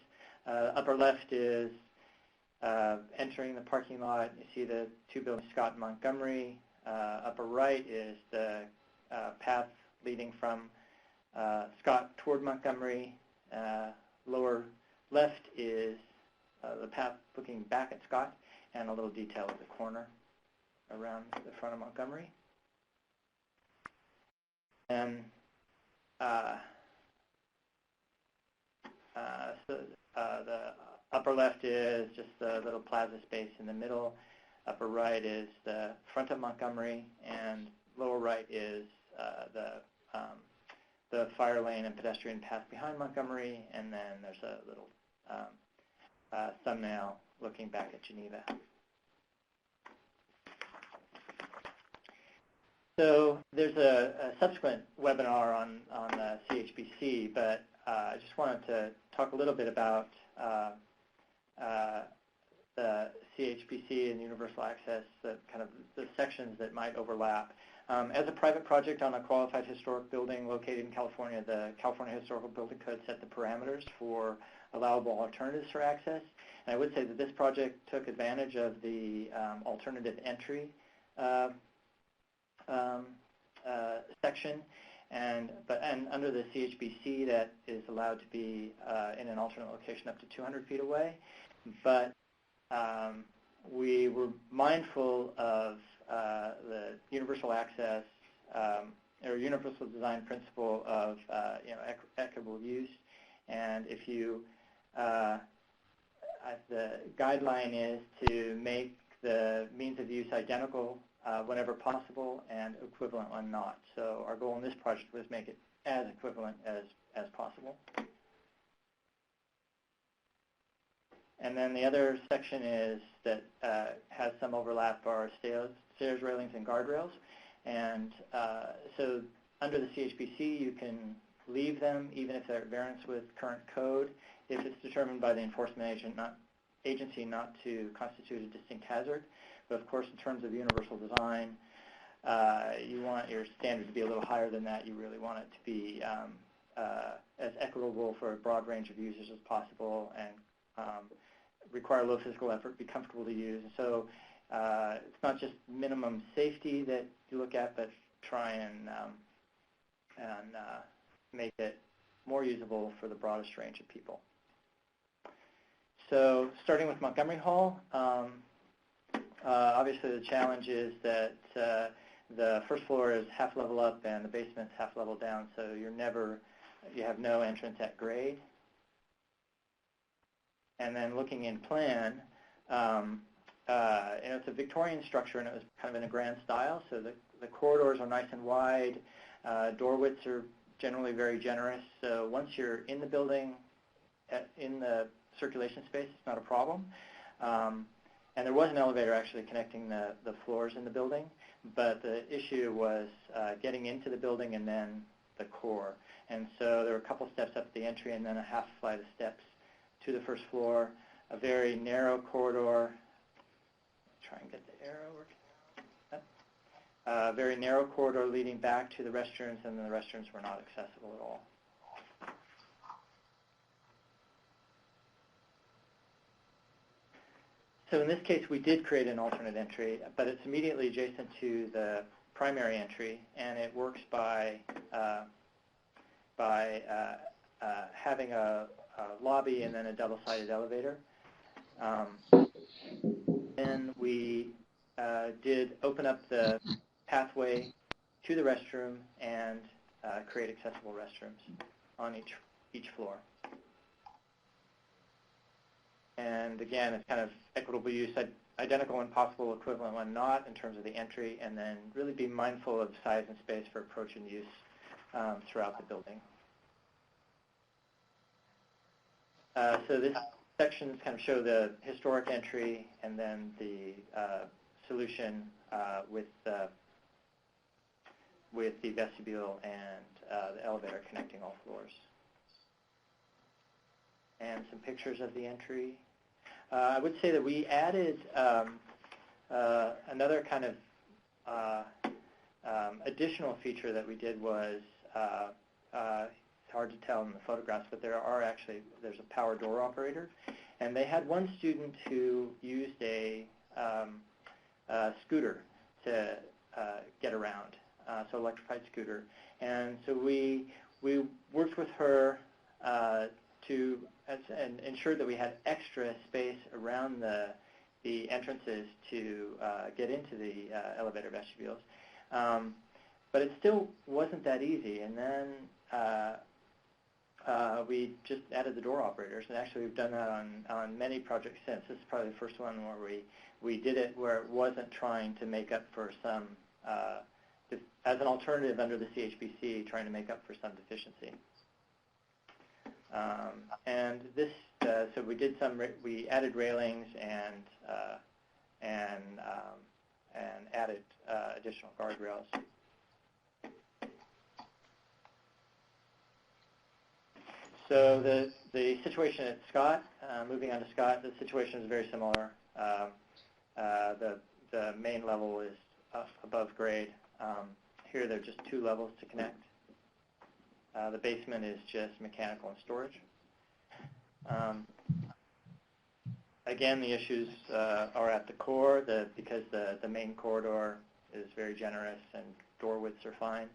E: Upper left is entering the parking lot. You see the 2 buildings, Scott and Montgomery. Upper right is the path leading from Scott toward Montgomery. Lower left is the path looking back at Scott, and a little detail at the corner around the front of Montgomery. And so the upper left is just the little plaza space in the middle. Upper right is the front of Montgomery, and lower right is the fire lane and pedestrian path behind Montgomery, and then there's a little thumbnail looking back at Geneva. So there's a subsequent webinar on CHBC, but I just wanted to talk a little bit about the CHBC and universal access, the kind of the sections that might overlap. As a private project on a qualified historic building located in California, the California Historical Building Code set the parameters for allowable alternatives for access. And I would say that this project took advantage of the alternative entry section, and under the CHBC that is allowed to be in an alternate location up to 200 feet away. But we were mindful of the universal access or universal design principle of equitable use, and if you the guideline is to make the means of use identical whenever possible and equivalent when not. So our goal in this project was make it as equivalent as possible. And then the other section is that has some overlap are stairs, railings, and guardrails. And so under the CHPC, you can leave them even if they're at variance with current code if it's determined by the enforcement agency not to constitute a distinct hazard. But of course, in terms of universal design, you want your standard to be a little higher than that. You really want it to be as equitable for a broad range of users as possible and require low physical effort, be comfortable to use. And so it's not just minimum safety that you look at, but try and make it more usable for the broadest range of people. So starting with Montgomery Hall, obviously the challenge is that the first floor is half level up and the basement's half level down, so you have no entrance at grade. And then looking in plan, it's a Victorian structure and it was kind of in a grand style, so the corridors are nice and wide, door widths are generally very generous, so once you're in the building, in the circulation space, it's not a problem. And there was an elevator actually connecting the floors in the building, but the issue was getting into the building and then the core. And so there were a couple steps up the entry and then a half flight of steps to the first floor, a very narrow corridor. Try and get the arrow working. A very narrow corridor leading back to the restrooms, and the restrooms were not accessible at all. So in this case, we did create an alternate entry, but it's immediately adjacent to the primary entry, and it works by having a lobby and then a double-sided elevator. Then we did open up the pathway to the restroom and create accessible restrooms on each floor. And again, it's kind of equitable use, identical when possible, equivalent when not in terms of the entry, and then really be mindful of size and space for approach and use throughout the building. So this sections kind of show the historic entry and then the solution with the vestibule and the elevator connecting all floors. And some pictures of the entry. I would say that we added another kind of additional feature that we did was, it's hard to tell in the photographs, but there's a power door operator. And they had one student who used a scooter to get around, so electrified scooter. And so we worked with her to and ensured that we had extra space around the entrances to get into the elevator vestibules. But it still wasn't that easy. And then we just added the door operators. And actually we've done that on many projects since. This is probably the first one where we did it where it wasn't trying to make up for some, as an alternative under the CHPC, trying to make up for some deficiency. And this, so we did we added railings and added additional guardrails. So the situation at Scott, moving on to Scott, the situation is very similar. The main level is above grade. Here there are just 2 levels to connect. The basement is just mechanical and storage. Again, the issues are at the core because the main corridor is very generous and door widths are fine.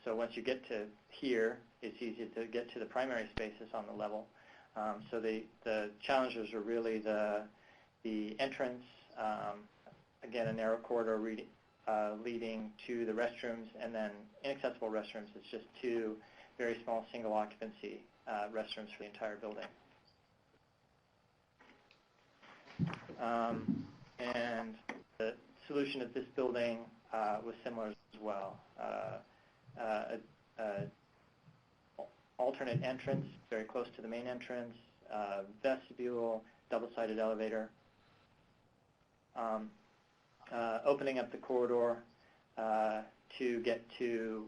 E: So once you get to here, it's easy to get to the primary spaces on the level. So the challenges are really the entrance, again, a narrow corridor leading to the restrooms, and then inaccessible restrooms. It's just 2 very small single occupancy restrooms for the entire building. And the solution at this building was similar as well. Alternate entrance, very close to the main entrance, vestibule, double-sided elevator. Opening up the corridor to get to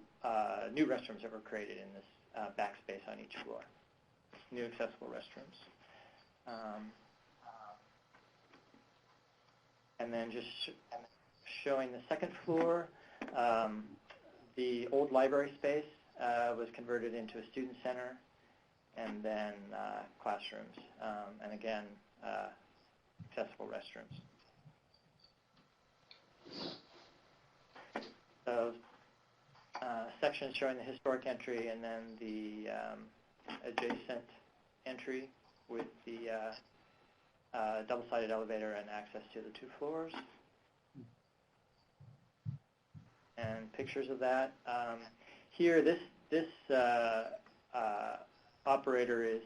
E: new restrooms that were created in this backspace on each floor, new accessible restrooms. And then just showing the second floor, the old library space was converted into a student center, and then classrooms, and again, accessible restrooms. So sections showing the historic entry and then the adjacent entry with the double-sided elevator and access to the 2 floors. And pictures of that. Here, this operator is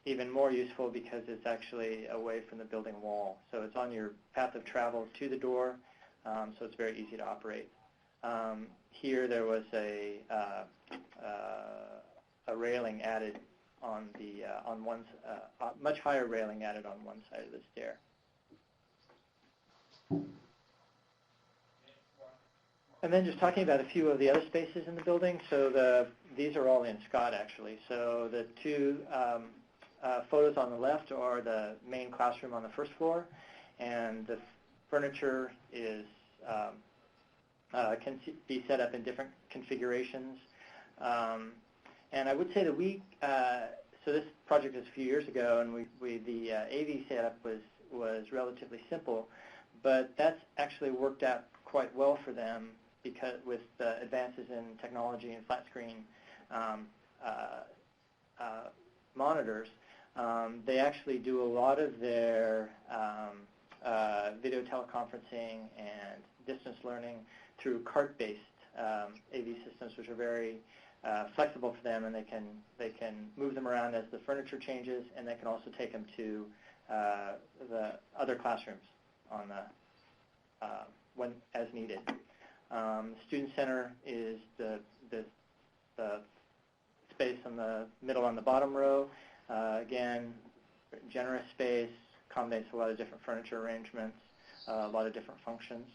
E: even more useful because it's actually away from the building wall. So it's on your path of travel to the door, so it's very easy to operate. Here there was a railing added on the much higher railing added on one side of the stair. And then just talking about a few of the other spaces in the building. So these are all in Scott, actually. So the 2 photos on the left are the main classroom on the first floor, and the furniture is can be set up in different configurations. And I would say that so this project is a few years ago, and the AV setup was relatively simple, but that's actually worked out quite well for them because with the advances in technology and flat screen monitors, they actually do a lot of their video teleconferencing and distance learning through cart-based AV systems, which are very flexible for them, and they can move them around as the furniture changes, and they can also take them to the other classrooms on when as needed. The student center is the space in the middle on the bottom row. Again, generous space, accommodates a lot of different furniture arrangements, a lot of different functions.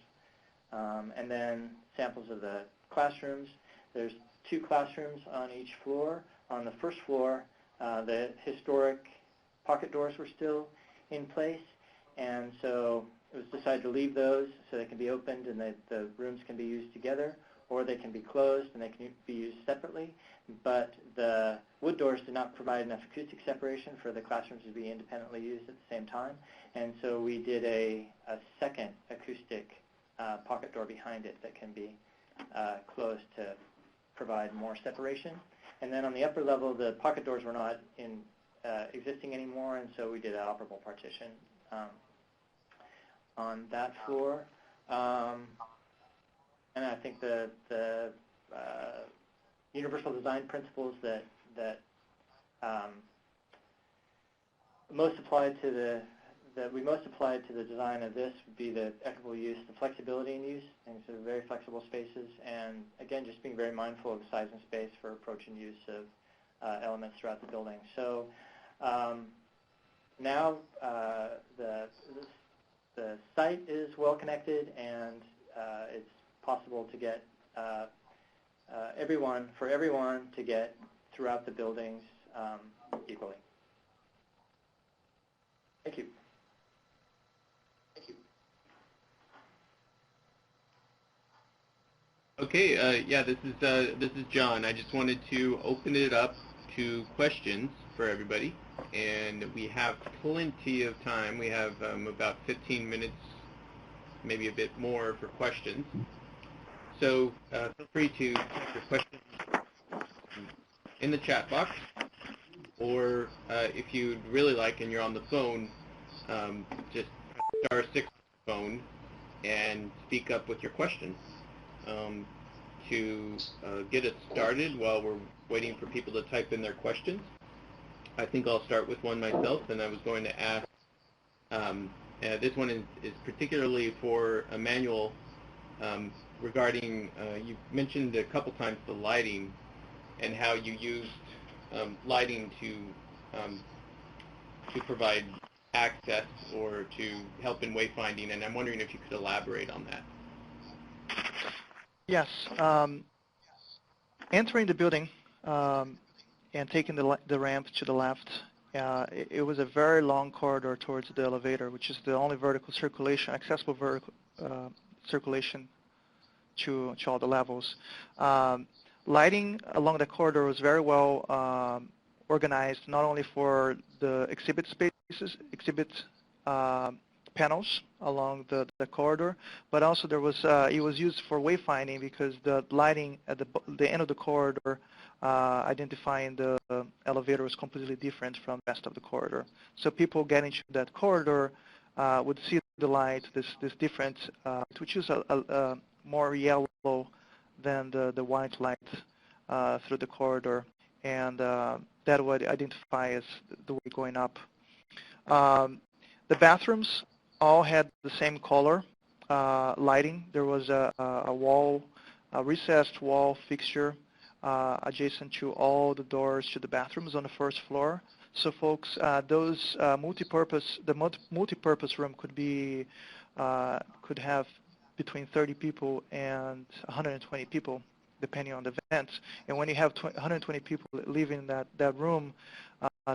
E: And then samples of the classrooms. There's 2 classrooms on each floor. On the first floor, the historic pocket doors were still in place, and so it was decided to leave those so they can be opened and the rooms can be used together, or they can be closed and they can be used separately. But the wood doors did not provide enough acoustic separation for the classrooms to be independently used at the same time, and so we did a second acoustic pocket door behind it that can be closed to provide more separation. And then on the upper level, the pocket doors were not existing anymore, and so we did an operable partition on that floor. And I think the universal design principles that most applied to the design of this would be the equitable use, the flexibility in use, and so very flexible spaces, and again, just being very mindful of size and space for approach and use of elements throughout the building. So now the site is well connected, and it's possible to get everyone to get throughout the buildings equally. Thank you.
D: Okay, yeah, this is John. I just wanted to open it up to questions for everybody, and we have plenty of time. We have about 15 minutes, maybe a bit more, for questions. So feel free to type your questions in the chat box, or if you'd really like and you're on the phone, just press *6 on the phone and speak up with your question. To get it started while we're waiting for people to type in their questions, I think I'll start with one myself, and I was going to ask, this one is particularly for Emmanuel, regarding, you mentioned a couple times the lighting and how you used lighting to provide access or to help in wayfinding, and I'm wondering if you could elaborate on that.
B: Yes. Entering the building and taking the ramp to the left, it was a very long corridor towards the elevator, which is the only vertical circulation, accessible vertical circulation to all the levels. Lighting along the corridor was very well organized, not only for the exhibit spaces, panels along the corridor, but also there was it was used for wayfinding because the lighting at the end of the corridor identifying the elevator was completely different from the rest of the corridor. So people getting to that corridor would see the light, this different, which is a more yellow than the white light through the corridor, and that would identify as the way going up. The bathrooms all had the same color lighting. There was a recessed wall fixture adjacent to all the doors to the bathrooms on the first floor. So folks, those multi-purpose room could have between 30 people and 120 people, depending on the events. And when you have 120 people living in that room,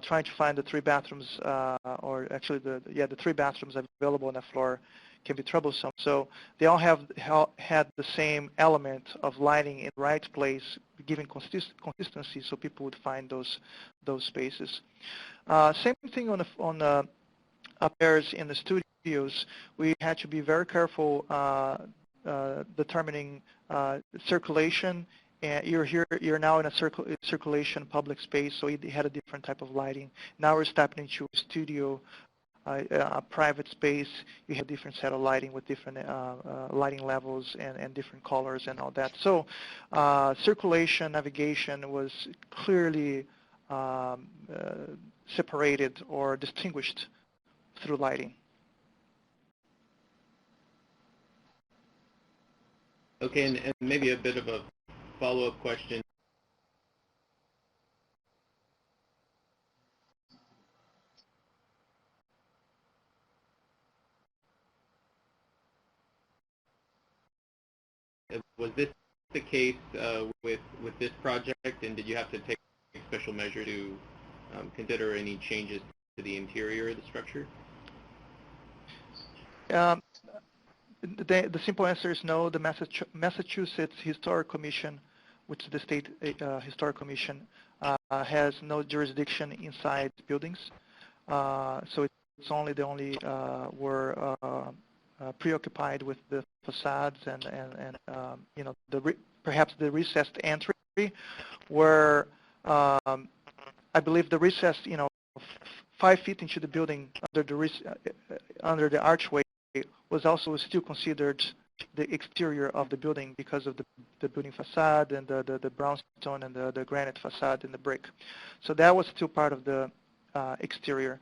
B: trying to find the three bathrooms, or actually the three bathrooms available on that floor can be troublesome. So they all had the same element of lighting in the right place, giving consistency, so people would find those spaces. Same thing on the upstairs in the studios. We had to be very careful determining circulation. And you're now in a circulation public space, so it had a different type of lighting. Now we're stepping into a studio, a private space. You have a different set of lighting with different lighting levels and different colors and all that. So circulation, navigation was clearly separated or distinguished through lighting.
D: Okay, and maybe a bit of a follow-up question. Was this the case with this project, and did you have to take special measure to consider any changes to the interior of the structure?
B: The simple answer is no. The Massachusetts Historic Commission, which is the state historic commission, has no jurisdiction inside buildings. So it's only were preoccupied with the facades and you know, perhaps the recessed entry, where I believe the recess, you know, 5 feet into the building under the archway was also still considered the exterior of the building because of the building facade and the brownstone and the granite facade and the brick. So that was still part of the exterior.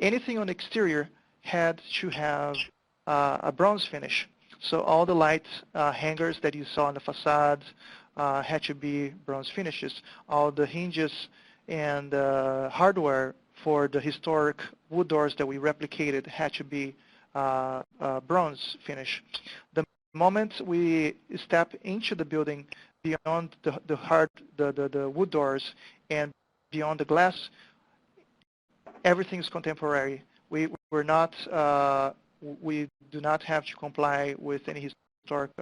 B: Anything on the exterior had to have a bronze finish. So all the light hangers that you saw on the facades had to be bronze finishes. All the hinges and hardware for the historic wood doors that we replicated had to be bronze finish. The moment we step into the building, beyond the wood doors and beyond the glass, everything is contemporary. We do not have to comply with any historic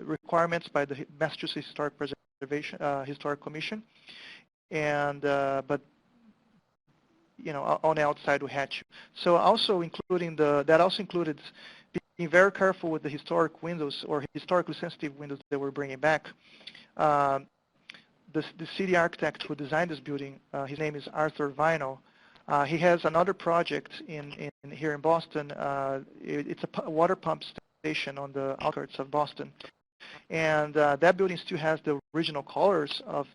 B: requirements by the Massachusetts Historic Commission, and but you know, on the outside we had to. So also including that also included being very careful with the historic windows or historically sensitive windows that we're bringing back. The city architect who designed this building, his name is Arthur Vinyl. He has another project here in Boston. It's a water pump station on the outskirts of Boston, and that building still has the original colors of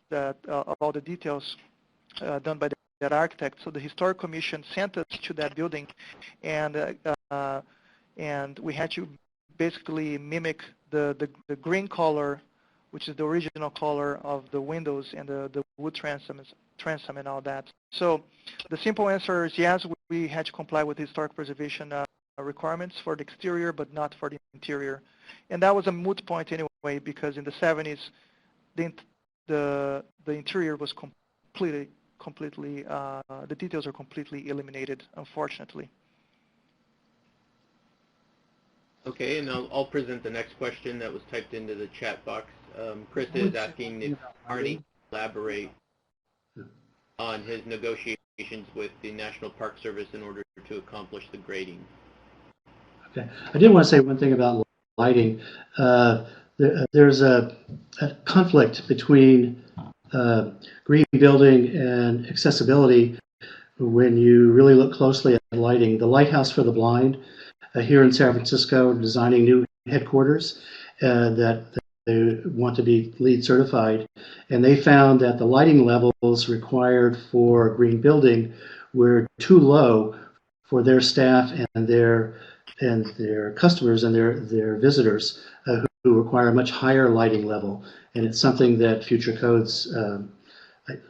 B: all the details done by that architect. So the Historic Commission sent us to that building, and we had to basically mimic the green color, which is the original color of the windows and the wood transom and all that. So the simple answer is yes, we had to comply with historic preservation requirements for the exterior, but not for the interior. And that was a moot point anyway, because in the 70s, the interior was completely, the details are completely eliminated, unfortunately.
D: Okay, and I'll present the next question that was typed into the chat box. Chris is asking if Arnie can elaborate on his negotiations with the National Park Service in order to accomplish the grading.
C: Okay, I did want to say one thing about lighting. There's a conflict between green building and accessibility when you really look closely at lighting. The Lighthouse for the Blind here in San Francisco, designing new headquarters that they want to be LEED certified, and they found that the lighting levels required for green building were too low for their staff and their customers and their visitors who require a much higher lighting level. And it's something that future codes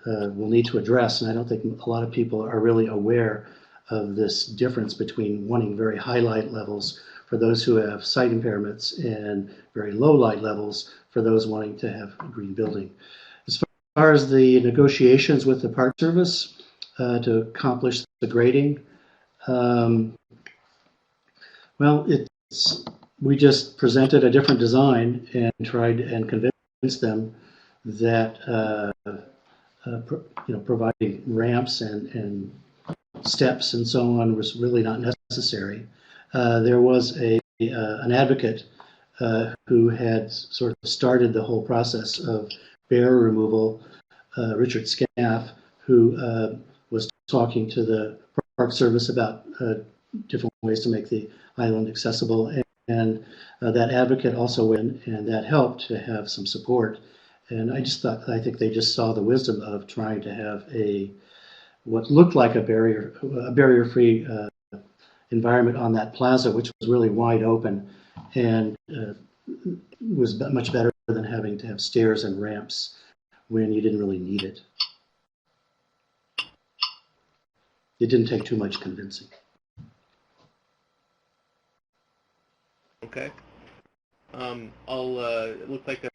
C: will need to address, and I don't think a lot of people are really aware of this difference between wanting very high light levels for those who have sight impairments and very low light levels for those wanting to have green building. As far as the negotiations with the Park Service to accomplish the grading, well, we just presented a different design and tried and convinced them that providing ramps and steps and so on was really not necessary. There was an advocate who had sort of started the whole process of barrier removal, Richard Scaff, who was talking to the Park Service about different ways to make the island accessible, and that advocate also went, and that helped to have some support. And I think they just saw the wisdom of trying to have what looked like a barrier-free environment on that plaza, which was really wide open, and was much better than having to have stairs and ramps when you didn't really need it. It didn't take too much convincing.
D: Okay. It looks like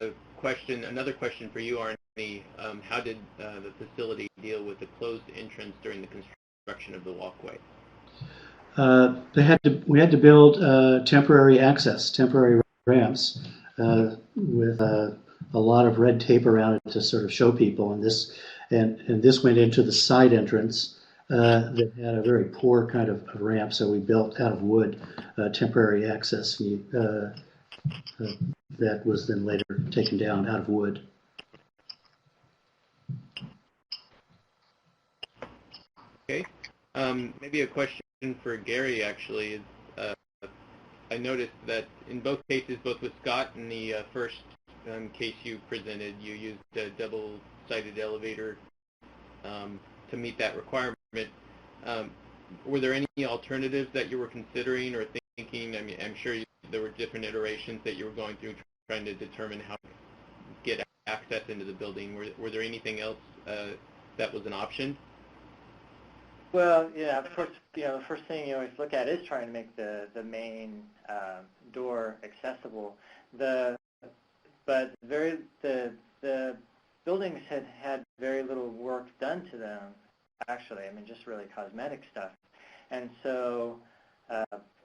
D: another question for you, Arnie. How did the facility deal with the closed entrance during the construction of the walkway?
C: We had to build temporary access, temporary ramps with a lot of red tape around it to sort of show people. And this went into the side entrance that had a very poor kind of ramp, so we built out of wood temporary access. That was then later taken down out of wood.
D: Okay. Maybe a question for Gary, actually. Is I noticed that in both cases, both with Scott and the first case you presented, you used a double-sided elevator to meet that requirement. Were there any alternatives that you were considering or thinking? I mean, I'm sure there were different iterations that you were going through trying to determine how to get access into the building. Were there anything else that was an option?
E: Well, yeah, of course, the first thing you always look at is trying to make the main door accessible. But the buildings had very little work done to them, actually. I mean, just really cosmetic stuff. And so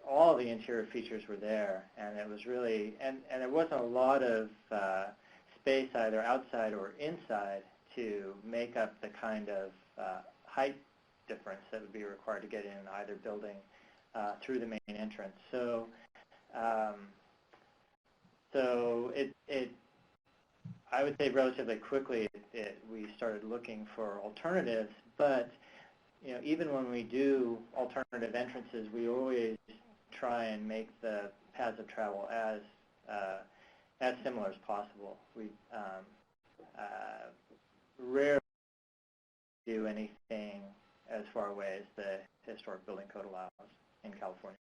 E: all the interior features were there, and it was really, and there wasn't a lot of space either outside or inside to make up the kind of height difference that would be required to get in either building through the main entrance. So, I would say relatively quickly we started looking for alternatives. But even when we do alternative entrances, we always try and make the paths of travel as similar as possible. We rarely do anything as far away as the historic building code allows in California.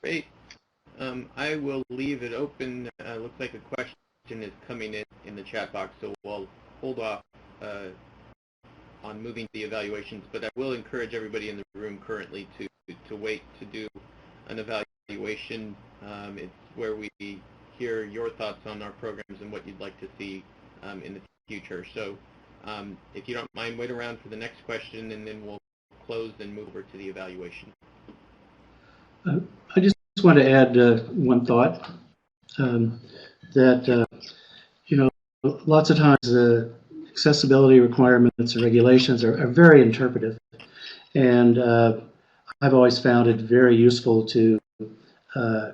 D: Great. I will leave it open. Looks like a question is coming in the chat box, so we'll hold off on moving the evaluations, but I will encourage everybody in the room currently to wait to do an evaluation. It's where we hear your thoughts on our programs and what you'd like to see in the future. So if you don't mind, wait around for the next question, and then we'll close and move over to the evaluation.
C: I just want to add one thought, that you know, lots of times the accessibility requirements or regulations are very interpretive, and I've always found it very useful to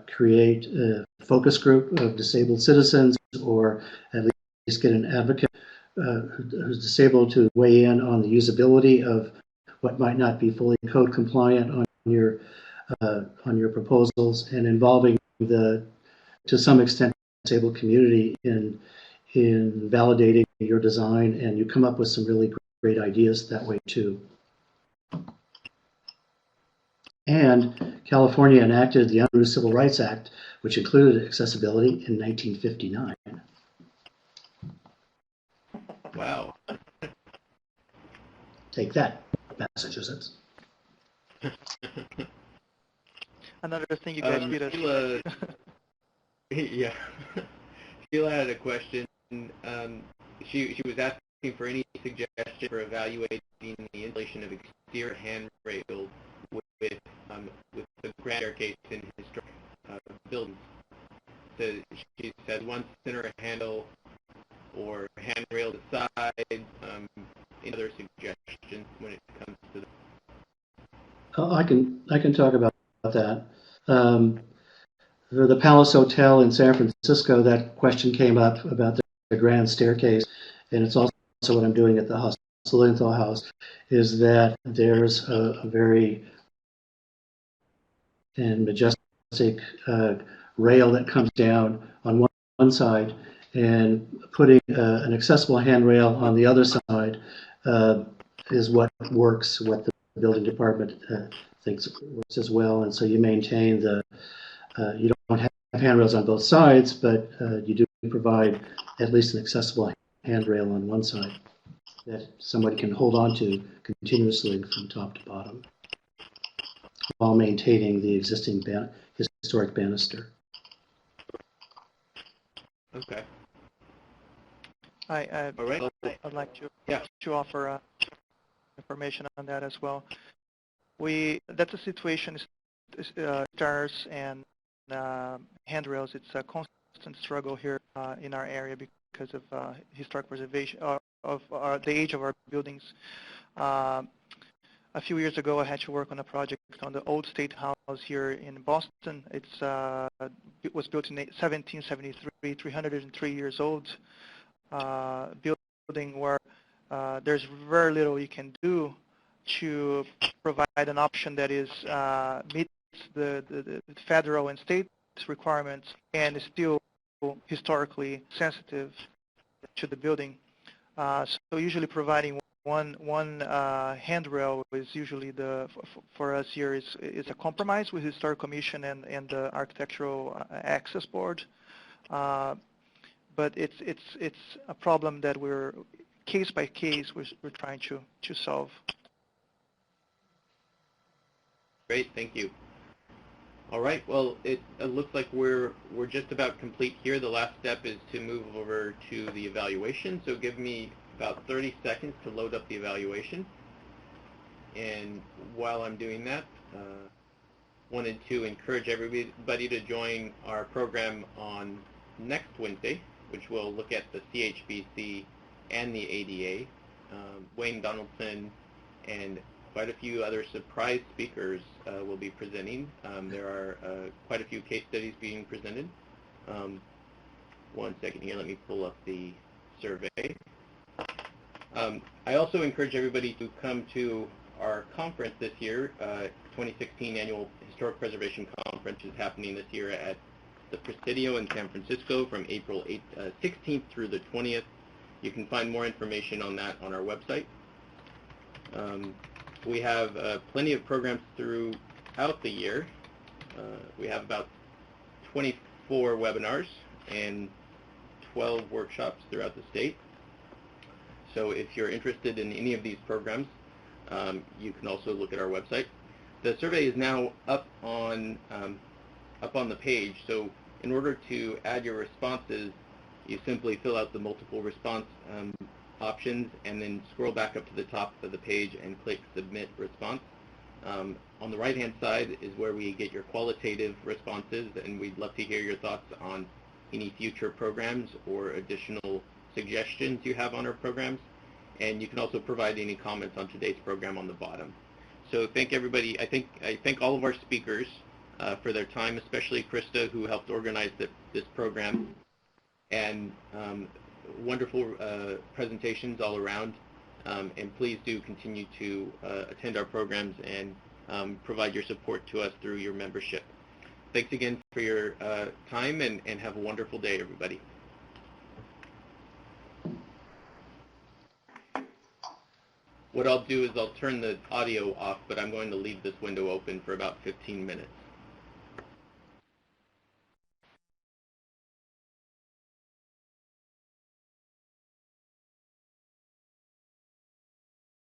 C: create a focus group of disabled citizens, or at least get an advocate who's disabled to weigh in on the usability of what might not be fully code compliant on your proposals, and involving to some extent, disabled community in validating your design, and you come up with some really great ideas that way too. And California enacted the Unruh Civil Rights Act, which included accessibility in 1959.
D: Wow.
C: Take that, Massachusetts.
B: Another thing you guys beat us.
D: Sheila, yeah. Sheila had a question. She was asking for any suggestion for evaluating the installation of exterior handrails with the grand staircase in historic buildings. So she said one center handle or handrail to the side. Any other suggestions when it comes to that?
C: I can talk about that. For the Palace Hotel in San Francisco, that question came up about the grand staircase, and it's also what I'm doing at the Lilienthal House, is that there's a very and majestic rail that comes down on one side, and putting an accessible handrail on the other side is what works, what the building department thinks works as well. And so you maintain you don't have handrails on both sides, but you do provide at least an accessible handrail on one side that somebody can hold on to continuously from top to bottom, while maintaining the existing historic banister.
D: Okay.
B: All
D: right.
B: I'd like to offer information on that as well. That's a situation. Stairs and handrails. It's a constant struggle here in our area because of historic preservation of the age of our buildings. A few years ago, I had to work on a project on the old State House here in Boston. It was built in 1773, 303 years old. Building where there's very little you can do to provide an option that is meets the federal and state requirements and is still historically sensitive to the building. So usually providing one handrail is usually for us here is a compromise with the Historic Commission and the Architectural Access Board. But it's a problem that we're case by case we're trying to solve.
D: Great, thank you. All right, well, it looks like we're just about complete here. The last step is to move over to the evaluation. So give me about 30 seconds to load up the evaluation. And while I'm doing that, wanted to encourage everybody to join our program on next Wednesday, which will look at the CHBC and the ADA. Wayne Donaldson and quite a few other surprise speakers will be presenting. There are quite a few case studies being presented. One second here, let me pull up the survey. I also encourage everybody to come to our conference this year. 2016 Annual Historic Preservation Conference is happening this year at the Presidio in San Francisco from April 16th through the 20th. You can find more information on that on our website. We have plenty of programs throughout the year. We have about 24 webinars and 12 workshops throughout the state. So if you're interested in any of these programs, you can also look at our website. The survey is now up on the page. So in order to add your responses, you simply fill out the multiple response options and then scroll back up to the top of the page and click Submit Response. On the right-hand side is where we get your qualitative responses, and we'd love to hear your thoughts on any future programs or additional suggestions you have on our programs. And you can also provide any comments on today's program on the bottom. So thank everybody. I thank all of our speakers for their time, especially Krista, who helped organize this program. And wonderful presentations all around. And please do continue to attend our programs and provide your support to us through your membership. Thanks again for your time, and have a wonderful day, everybody. What I'll do is I'll turn the audio off, but I'm going to leave this window open for about 15 minutes.